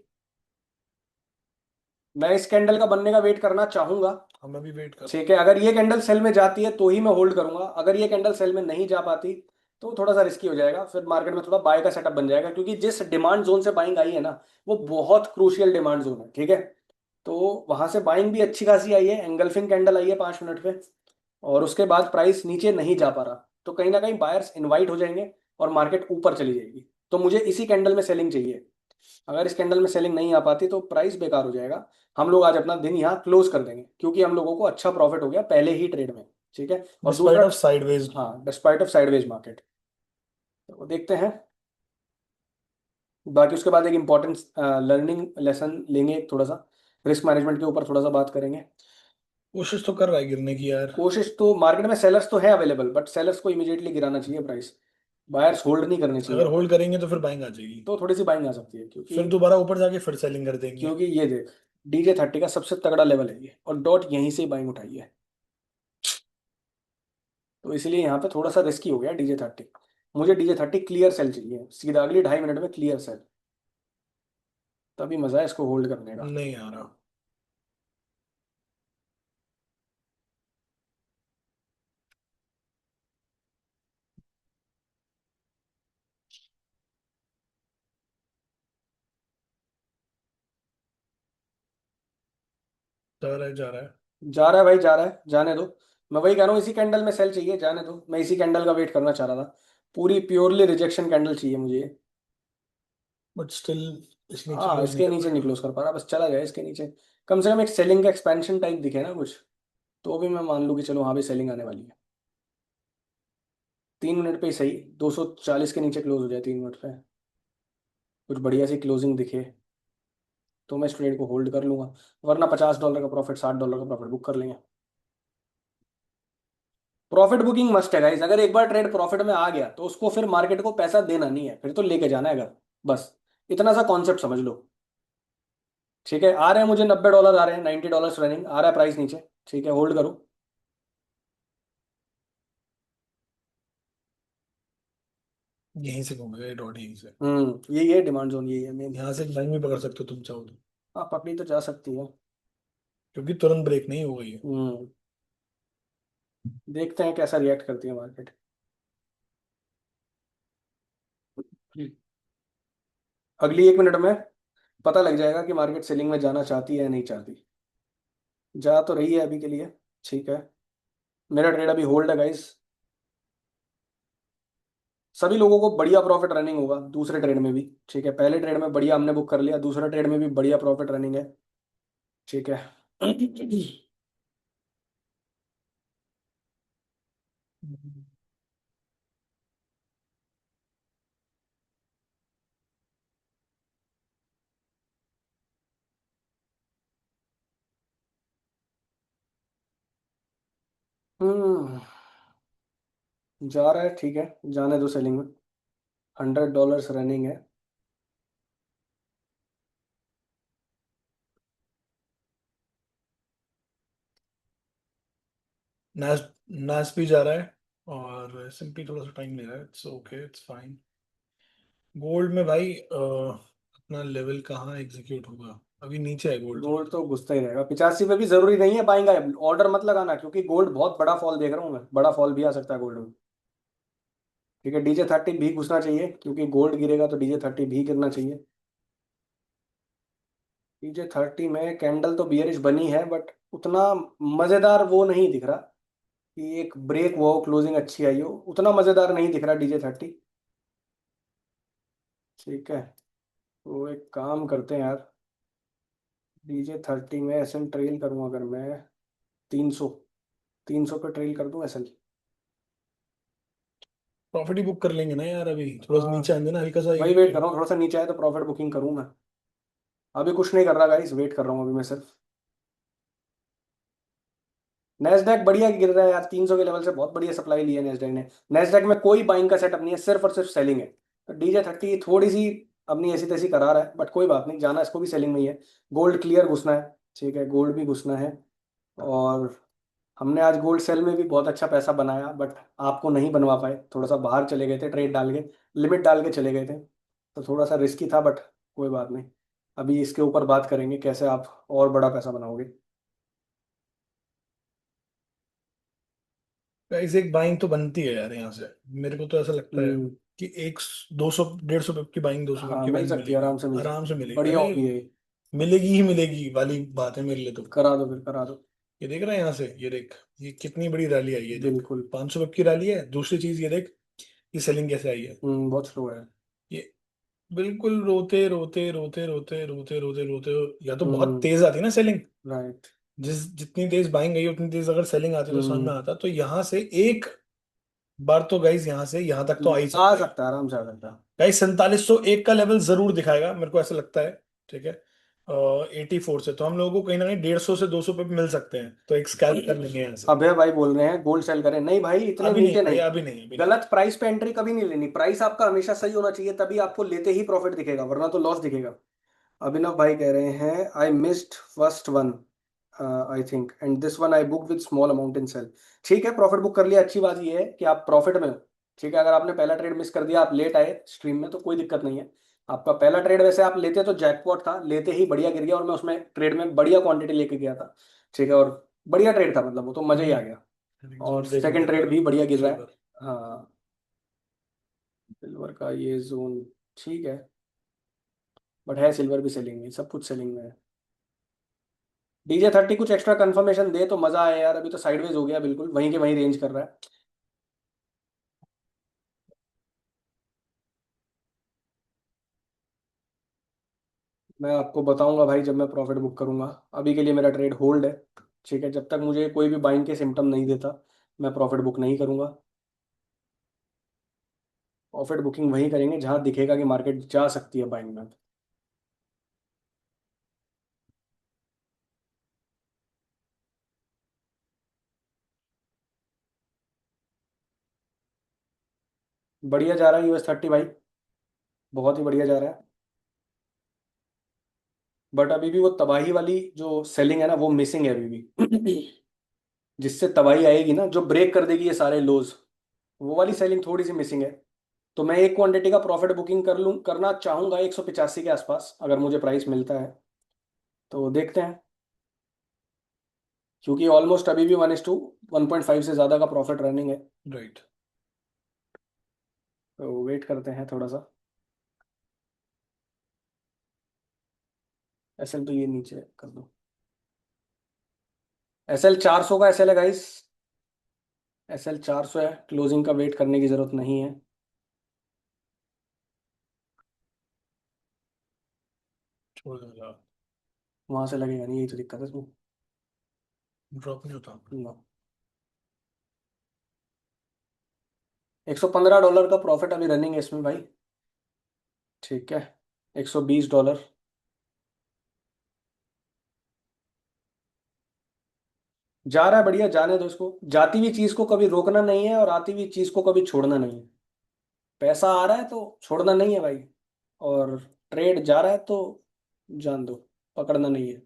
Speaker 2: मैं इस कैंडल का बनने का वेट करना चाहूंगा।
Speaker 1: है। हम अभी वेट कर रहा
Speaker 2: ठीक है, अगर ये कैंडल सेल में जाती है तो ही मैं होल्ड करूंगा, अगर ये कैंडल सेल में नहीं जा पाती तो थोड़ा सा रिस्की हो जाएगा, फिर मार्केट में थोड़ा बाय का सेटअप बन जाएगा, क्योंकि जिस डिमांड जोन से बाइंग आई है ना, वो बहुत क्रूशियल डिमांड जोन है, ठीक है। तो वहां से बाइंग भी अच्छी खासी आई है, एंगल्फिंग कैंडल आई है 5 मिनट पे, और उसके बाद प्राइस नीचे नहीं जा पा रहा, तो कहीं ना कहीं बायर्स इनवाइट हो जाएंगे और मार्केट ऊपर चली जाएगी। तो मुझे इसी कैंडल में सेलिंग चाहिए। अगर इस कैंडल में सेलिंग नहीं आ पाती तो प्राइस बेकार हो जाएगा। हम लोग आज अपना दिन यहाँ क्लोज कर देंगे, क्योंकि हम लोगों को अच्छा प्रॉफिट हो गया पहले ही ट्रेड में, ठीक है। और
Speaker 1: डिस्पाइट
Speaker 2: दूसरा,
Speaker 1: ऑफ साइडवेज।
Speaker 2: हाँ, डिस्पाइट ऑफ साइडवेज मार्केट, तो देखते हैं। बाकी उसके बाद एक इंपॉर्टेंट लर्निंग लेसन लेंगे थोड़ा सा, रिस्क मैनेजमेंट के ऊपर थोड़ा सा बात करेंगे।
Speaker 1: कोशिश तो कर रहा है गिरने की यार।
Speaker 2: कोशिश तो, मार्केट में सेलर्स तो है अवेलेबल, बट सेलर्स को इमीडिएटली गिराना चाहिए प्राइस, बायर्स होल्ड नहीं करने चाहिए
Speaker 1: अगर
Speaker 2: अब
Speaker 1: होल्ड
Speaker 2: तक।
Speaker 1: करेंगे तो फिर बाइंग आ जाएगी।
Speaker 2: तो थोड़ी सी बाइंग आ सकती है, क्योंकि
Speaker 1: फिर दोबारा ऊपर जाके फिर सेलिंग कर देंगे।
Speaker 2: क्योंकि ये देख, DJ30 का सबसे तगड़ा लेवल है ये, और डॉट यहीं से बाइंग उठाई है, तो इसलिए यहाँ पे थोड़ा सा रिस्की हो गया DJ30। मुझे DJ30 क्लियर सेल चाहिए, सीधा अगली 2.5 मिनट में क्लियर सेल, तभी मजा है इसको होल्ड करने का।
Speaker 1: नहीं आ रहा। जा रहा है जा रहा है।
Speaker 2: जा रहा है भाई, जा रहा है, जाने दो। मैं वही कह रहा हूँ, इसी कैंडल में सेल चाहिए, जाने दो, मैं इसी कैंडल का वेट करना चाह रहा था। पूरी प्योरली रिजेक्शन कैंडल चाहिए मुझे।
Speaker 1: बट स्टिल इस नीचे
Speaker 2: हाँ,
Speaker 1: क्लोज नहीं
Speaker 2: इसके
Speaker 1: कर
Speaker 2: नीचे नहीं
Speaker 1: पाएगा।
Speaker 2: क्लोज कर पा रहा, बस चला जाए इसके नीचे। कम से कम एक सेलिंग का एक्सपेंशन टाइप दिखे ना कुछ, तो भी मैं मान लूँ कि चलो हाँ भी सेलिंग आने वाली है। 3 मिनट पे ही सही, 240 के नीचे क्लोज हो जाए 3 मिनट पे, कुछ बढ़िया सी क्लोजिंग दिखे, तो मैं इस ट्रेड को होल्ड कर लूंगा। वरना $50 का प्रॉफिट, $60 का प्रॉफिट बुक कर लेंगे। प्रॉफिट बुकिंग मस्ट है गाइस, अगर एक बार ट्रेड प्रॉफिट में आ गया तो उसको फिर मार्केट को पैसा देना नहीं है, फिर तो लेके जाना है घर, बस। इतना सा कॉन्सेप्ट समझ लो, ठीक है। आ रहे हैं मुझे $90 आ रहे हैं, $90 रनिंग आ रहा है प्राइस नीचे, ठीक है, होल्ड करो।
Speaker 1: यहीं से घूमेगा ये डॉट, यहीं से।
Speaker 2: यही है डिमांड जोन, यही है मेन।
Speaker 1: यहाँ से बाइंग भी पकड़ सकते हो तुम चाहो तो।
Speaker 2: हाँ, पकड़ी तो जा सकती है।
Speaker 1: क्योंकि तुरंत ब्रेक नहीं हो गई है।
Speaker 2: हम्म देखते हैं कैसा रिएक्ट करती है मार्केट। अगली 1 मिनट में पता लग जाएगा कि मार्केट सेलिंग में जाना चाहती है या नहीं चाहती। जा तो रही है अभी के लिए, ठीक है। मेरा ट्रेड अभी होल्ड है गाइस। सभी लोगों को बढ़िया प्रॉफिट रनिंग होगा दूसरे ट्रेड में भी, ठीक है। पहले ट्रेड में बढ़िया हमने बुक कर लिया, दूसरे ट्रेड में भी बढ़िया प्रॉफिट रनिंग है, ठीक है। हम्म। जा रहा है, ठीक है, जाने दो सेलिंग में। $100 रनिंग है।
Speaker 1: नास नास भी जा रहा है, और S&P थोड़ा सा टाइम ले रहा है। It's okay, it's fine. Gold में भाई अपना लेवल कहाँ एग्जीक्यूट होगा? अभी नीचे है गोल्ड।
Speaker 2: गोल्ड तो घुसता ही रहेगा 85 पे भी, जरूरी नहीं है बाइंग का ऑर्डर मत लगाना, क्योंकि गोल्ड बहुत बड़ा फॉल देख रहा हूँ मैं, बड़ा फॉल भी आ सकता है गोल्ड में। ठीक है, DJ30 भी घुसना चाहिए, क्योंकि गोल्ड गिरेगा तो DJ30 भी गिरना चाहिए। DJ30 में कैंडल तो बियरिश बनी है, बट उतना मजेदार वो नहीं दिख रहा कि एक ब्रेक वो क्लोजिंग अच्छी आई हो, उतना मजेदार नहीं दिख रहा DJ30। ठीक है, तो एक काम करते हैं यार, DJ30 में एसएल ट्रेल करूँ अगर मैं, 300, 300 पे ट्रेल कर दूं एसएल।
Speaker 1: प्रॉफिट ही बुक कर लेंगे ना यार, अभी थोड़ा सा नीचे
Speaker 2: हाँ,
Speaker 1: आने देना हल्का सा
Speaker 2: वही वेट कर रहा हूँ, थोड़ा सा नीचे आए तो प्रॉफिट बुकिंग करूँ मैं। अभी कुछ नहीं कर रहा गाइस, वेट कर रहा हूँ अभी मैं सिर्फ। नेस्डैक बढ़िया गिर रहा है यार, 300 के लेवल से बहुत बढ़िया सप्लाई ली है नेस्डैक ने। नेस्डैक में कोई बाइंग का सेटअप नहीं है, सिर्फ और सिर्फ सेलिंग है। तो DJ30 थोड़ी सी अपनी ऐसी तैसी करा रहा है, बट कोई बात नहीं, जाना इसको भी सेलिंग में ही है। गोल्ड क्लियर घुसना है, ठीक है, गोल्ड भी घुसना है। और हमने आज गोल्ड सेल में भी बहुत अच्छा पैसा बनाया, बट आपको नहीं बनवा पाए, थोड़ा सा बाहर चले गए थे, ट्रेड डाल के, लिमिट डाल के चले गए थे, तो थोड़ा सा रिस्की था, बट कोई बात नहीं। अभी इसके ऊपर बात करेंगे कैसे आप और बड़ा पैसा बनाओगे।
Speaker 1: गाइस एक बाइंग तो बनती है यार यहाँ से। मेरे को तो ऐसा लगता है
Speaker 2: हम्म।
Speaker 1: कि एक 200 150 पिप की बाइंग, 200 पिप
Speaker 2: हाँ,
Speaker 1: की
Speaker 2: मिल
Speaker 1: बाइंग
Speaker 2: सकती है,
Speaker 1: मिलेगी।
Speaker 2: आराम से मिल
Speaker 1: आराम
Speaker 2: सकती
Speaker 1: से
Speaker 2: है,
Speaker 1: मिलेगी,
Speaker 2: बढ़िया
Speaker 1: अरे
Speaker 2: होगी ये।
Speaker 1: मिलेगी ही मिलेगी वाली बात है मेरे लिए तो।
Speaker 2: करा दो फिर, करा दो।
Speaker 1: ये देख रहा है यहाँ से, ये देख, ये कितनी बड़ी रैली आई है देख।
Speaker 2: बिल्कुल।
Speaker 1: 500 पिप की रैली है। दूसरी चीज ये देख, ये सेलिंग कैसे आई है।
Speaker 2: बहुत स्लो है।
Speaker 1: ये बिल्कुल रोते रोते रोते रोते रोते रोते रोते, या तो बहुत
Speaker 2: हम्म।
Speaker 1: तेज आती है ना सेलिंग,
Speaker 2: राइट।
Speaker 1: जितनी तेज बाइंग गई उतनी तेज अगर सेलिंग आती तो समझ में
Speaker 2: हम्म।
Speaker 1: आता। तो यहाँ से एक बार तो गाइज यहाँ से यहाँ तक तो आ ही
Speaker 2: आ
Speaker 1: सकता है।
Speaker 2: सकता है, आराम से आ सकता है।
Speaker 1: गाइज 4701 का लेवल जरूर दिखाएगा, मेरे को ऐसा लगता है। ठीक है, 84 से तो हम लोगों को कहीं ना कहीं 150 से 200 पे भी मिल सकते हैं, तो एक स्कैल्प कर लेंगे यहाँ से।
Speaker 2: अभय भाई बोल रहे हैं गोल्ड सेल करें, नहीं भाई इतने
Speaker 1: अभी नहीं
Speaker 2: नीचे
Speaker 1: भाई,
Speaker 2: नहीं।
Speaker 1: अभी नहीं, अभी नहीं।
Speaker 2: गलत प्राइस पे एंट्री कभी नहीं लेनी, प्राइस आपका हमेशा सही होना चाहिए, तभी आपको लेते ही प्रॉफिट दिखेगा, वरना तो लॉस दिखेगा। अभिनव भाई कह रहे हैं I missed first one, I think, and this one I book with small amount in sell. ठीक है, प्रॉफिट बुक कर लिया, अच्छी बात ये है कि आप प्रॉफिट में हो। ठीक है, अगर आपने पहला ट्रेड मिस कर दिया, आप लेट आए स्ट्रीम में, तो कोई दिक्कत नहीं है। आपका पहला ट्रेड वैसे आप लेते तो जैकपॉट था, लेते ही बढ़िया गिर गया, और मैं उसमें ट्रेड में बढ़िया क्वांटिटी लेके गया था। ठीक है, और बढ़िया ट्रेड था, मतलब वो तो मजा ही आ गया। और
Speaker 1: जोन देखना
Speaker 2: सेकंड ट्रेड
Speaker 1: पड़ेगा।
Speaker 2: भी बढ़िया गिर रहा है।
Speaker 1: सिल्वर।
Speaker 2: हाँ, सिल्वर का ये जोन ठीक है, बट है सिल्वर भी सेलिंग में, सब कुछ सेलिंग में है। DJ30 कुछ एक्स्ट्रा कंफर्मेशन दे तो मजा आया यार, अभी तो साइडवेज हो गया बिल्कुल, वहीं के वहीं रेंज कर रहा है। मैं आपको बताऊंगा भाई जब मैं प्रॉफिट बुक करूंगा, अभी के लिए मेरा ट्रेड होल्ड है। ठीक है, जब तक मुझे कोई भी बाइंग के सिम्टम नहीं देता, मैं प्रॉफिट बुक नहीं करूंगा। प्रॉफिट बुकिंग वहीं करेंगे जहां दिखेगा कि मार्केट जा सकती है बाइंग में। बढ़िया जा रहा है US30 भाई, बहुत ही बढ़िया जा रहा है। बट अभी भी वो तबाही वाली जो सेलिंग है ना, वो मिसिंग है अभी भी। जिससे तबाही आएगी ना, जो ब्रेक कर देगी ये सारे लोज, वो वाली सेलिंग थोड़ी सी मिसिंग है। तो मैं एक क्वांटिटी का प्रॉफिट बुकिंग कर लूँ, करना चाहूंगा 185 के आसपास, अगर मुझे प्राइस मिलता है तो देखते हैं। क्योंकि ऑलमोस्ट अभी भी 1:1.5 से ज़्यादा का प्रॉफिट रनिंग है।
Speaker 1: राइट।
Speaker 2: तो वेट करते हैं थोड़ा सा। एसएल तो ये नीचे कर दो। एसएल 400 का एसएल है गाइस, एसएल 400 है, क्लोजिंग का वेट करने की जरूरत नहीं है।
Speaker 1: छोड़ देगा।
Speaker 2: वहां से लगेगा नहीं, यही तो दिक्कत है इसमें।
Speaker 1: ड्रॉप नहीं होता।
Speaker 2: नो। $115 का प्रॉफिट अभी रनिंग है इसमें भाई। ठीक है, $120। जा रहा है बढ़िया, जाने दो इसको। जाती हुई चीज को कभी रोकना नहीं है और आती हुई चीज को कभी छोड़ना नहीं है। पैसा आ रहा है तो छोड़ना नहीं है भाई, और ट्रेड जा रहा है तो जान दो, पकड़ना नहीं है।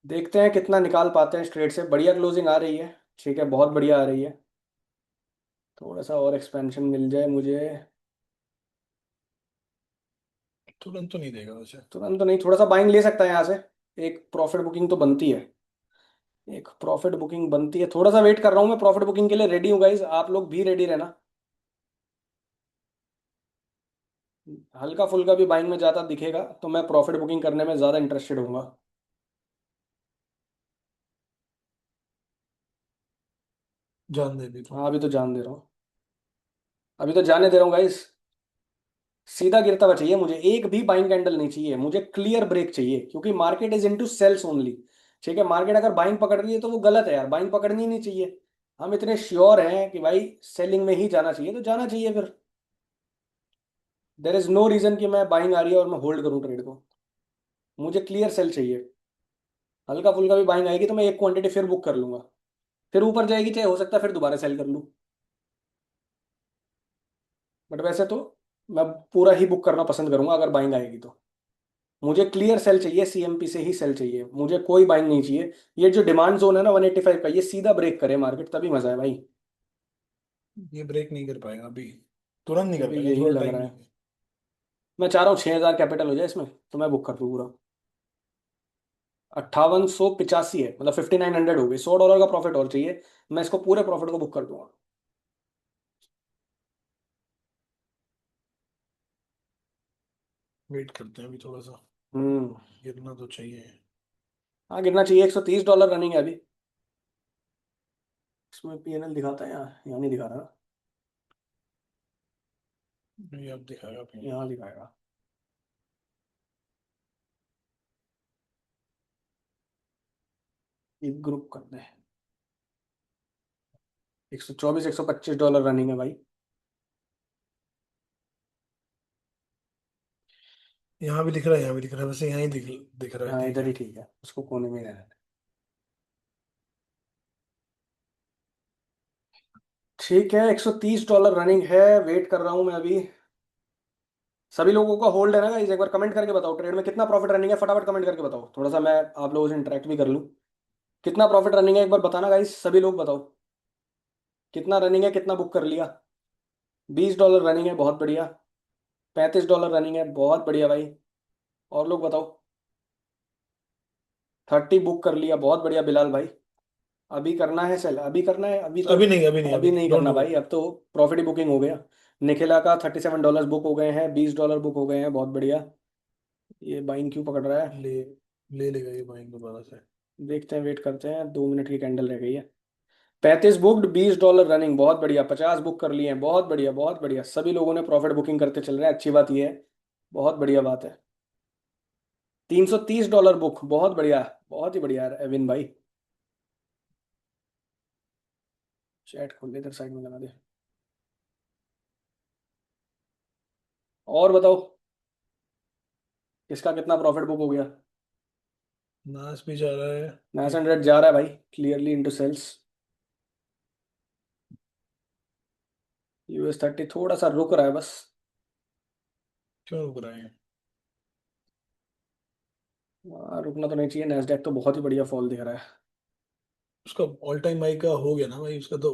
Speaker 2: देखते हैं कितना निकाल पाते हैं इस ट्रेड से। बढ़िया क्लोजिंग आ रही है, ठीक है, बहुत बढ़िया आ रही है। थोड़ा सा और एक्सपेंशन मिल जाए मुझे।
Speaker 1: तुरंत तो नहीं देगा वैसे।
Speaker 2: तुरंत तो नहीं, थोड़ा सा बाइंग ले सकता है यहाँ से। एक प्रॉफिट बुकिंग तो बनती है, एक प्रॉफिट बुकिंग बनती है। थोड़ा सा वेट कर रहा हूँ मैं, प्रॉफिट बुकिंग के लिए रेडी हूँ गाइज, आप लोग भी रेडी रहना। हल्का फुल्का भी बाइंग में ज़्यादा दिखेगा तो मैं प्रॉफिट बुकिंग करने में ज़्यादा इंटरेस्टेड हूँ।
Speaker 1: जान दे भी तो।
Speaker 2: हाँ अभी तो जान दे रहा हूँ, अभी तो जाने दे रहा हूँ गाइज। सीधा गिरता हुआ चाहिए मुझे, एक भी बाइंग कैंडल नहीं चाहिए मुझे, क्लियर ब्रेक चाहिए, क्योंकि market is into sales only. ठीक है, मार्केट अगर बाइंग पकड़ रही है तो वो गलत है यार, बाइंग पकड़नी ही नहीं चाहिए। हम इतने श्योर हैं कि भाई सेलिंग में ही जाना चाहिए तो जाना चाहिए फिर। देर इज नो रीजन कि मैं बाइंग आ रही है और मैं होल्ड करूँ ट्रेड को। मुझे क्लियर सेल चाहिए। हल्का फुल्का भी बाइंग आएगी तो मैं एक क्वांटिटी फिर बुक कर लूंगा, फिर ऊपर जाएगी चाहे, हो सकता है फिर दोबारा सेल कर लूँ। बट वैसे तो मैं पूरा ही बुक करना पसंद करूंगा अगर बाइंग आएगी तो। मुझे क्लियर सेल चाहिए, सीएमपी से ही सेल चाहिए, मुझे कोई बाइंग नहीं चाहिए। ये जो डिमांड जोन है ना 185 का, ये सीधा ब्रेक करे मार्केट तभी मजा है भाई।
Speaker 1: ये ब्रेक नहीं कर पाएगा अभी, तुरंत नहीं कर
Speaker 2: मुझे
Speaker 1: पाएगा,
Speaker 2: यही
Speaker 1: थोड़ा
Speaker 2: लग
Speaker 1: टाइम
Speaker 2: रहा है।
Speaker 1: लेंगे।
Speaker 2: मैं चाह रहा हूँ 6,000 कैपिटल हो जाए इसमें, तो मैं बुक कर दूँ पूरा। 5885 है, मतलब 5900 हो गई, $100 का प्रॉफिट और चाहिए। मैं इसको पूरे प्रॉफिट को बुक कर दूंगा।
Speaker 1: वेट करते हैं अभी थोड़ा सा,
Speaker 2: हम्म।
Speaker 1: गिरना तो चाहिए।
Speaker 2: हाँ गिरना चाहिए, $130 रनिंग है अभी। इसमें पीएनएल दिखाता है यहाँ, यहाँ नहीं दिखा रहा ना।
Speaker 1: नहीं अब दिखाएगा अपनी।
Speaker 2: यहाँ दिखाएगा। एक ग्रुप करते हैं। 124 $125 रनिंग है भाई।
Speaker 1: यहाँ भी दिख रहा है, यहाँ भी दिख रहा है, वैसे यहाँ ही दिख रहा है,
Speaker 2: हाँ
Speaker 1: ठीक
Speaker 2: इधर ही
Speaker 1: है।
Speaker 2: ठीक है, उसको कोने में ही रहना है। ठीक है, $130 रनिंग है। वेट कर रहा हूँ मैं अभी। सभी लोगों का होल्ड है ना गाइस? एक बार कमेंट करके बताओ, ट्रेड में कितना प्रॉफिट रनिंग है, फटाफट कमेंट करके बताओ, थोड़ा सा मैं आप लोगों से इंटरेक्ट भी कर लूँ। कितना प्रॉफिट रनिंग है एक बार बताना गाइस, सभी लोग बताओ। कितना रनिंग है, कितना बुक कर लिया? $20 रनिंग है, बहुत बढ़िया। $35 रनिंग है, बहुत बढ़िया भाई। और लोग बताओ। 30 बुक कर लिया, बहुत बढ़िया बिलाल भाई। अभी करना है सेल, अभी करना है अभी तो।
Speaker 1: अभी नहीं, अभी नहीं,
Speaker 2: अभी
Speaker 1: अभी नहीं,
Speaker 2: नहीं
Speaker 1: डोंट
Speaker 2: करना
Speaker 1: डू
Speaker 2: भाई,
Speaker 1: इट।
Speaker 2: अब तो प्रॉफिट बुकिंग हो गया। निखिला का $37 बुक हो गए हैं, $20 बुक हो गए हैं, बहुत बढ़िया। ये बाइंग क्यों पकड़ रहा है?
Speaker 1: ले ले लेगा ये बाइंग दोबारा से।
Speaker 2: देखते हैं, वेट करते हैं, 2 मिनट की कैंडल रह गई है। 35 बुक्ड, $20 रनिंग, बहुत बढ़िया। 50 बुक कर लिए हैं, बहुत बढ़िया बहुत बढ़िया। सभी लोगों ने प्रॉफिट बुकिंग करते चल रहे हैं, अच्छी बात ये है। बहुत बढ़िया बात है। $330 बुक, बहुत बढ़िया। बहुत ही बढ़िया है एविन भाई। चैट खोल ले, इधर साइड में लगा दे। और बताओ, किसका कितना प्रॉफिट बुक हो गया?
Speaker 1: नाश भी जा रहा है।
Speaker 2: नाइस
Speaker 1: एक,
Speaker 2: 100 जा रहा है भाई, क्लियरली इनटू सेल्स। US 30 थोड़ा सा रुक रहा है बस।
Speaker 1: क्यों रुक रहा है?
Speaker 2: रुकना तो नहीं चाहिए, नैस्डैक तो बहुत ही बढ़िया फॉल दिख रहा है।
Speaker 1: उसका ऑल टाइम हाई का हो गया ना भाई उसका तो।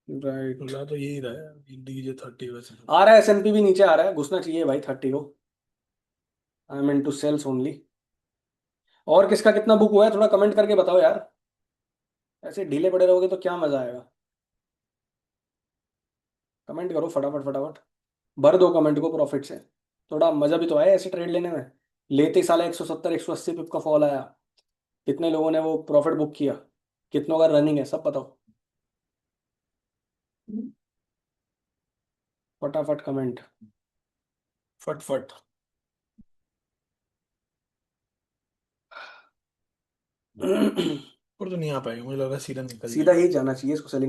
Speaker 2: राइट।
Speaker 1: खुला तो यही रहा है, DJ 30 वैसे तो।
Speaker 2: आ रहा है, S&P भी नीचे आ रहा है, घुसना चाहिए भाई 30 को। I am into sales only. और किसका कितना बुक हुआ है थोड़ा कमेंट करके बताओ यार। ऐसे ढीले पड़े रहोगे तो क्या मजा आएगा? कमेंट करो फटाफट फटाफट। भर दो कमेंट को प्रॉफिट से, थोड़ा मजा भी तो आए ऐसे ट्रेड लेने में। लेते ही साला 170 180 पिप का फॉल आया। कितने लोगों ने वो प्रॉफिट बुक किया? कितनों का रनिंग है सब बताओ, फटाफट कमेंट।
Speaker 1: फट फट। और तो नहीं आ पाएगा, मुझे लग रहा है सीधा निकल
Speaker 2: सीधा
Speaker 1: जाएगा।
Speaker 2: ही जाना चाहिए इसको सेलिंग।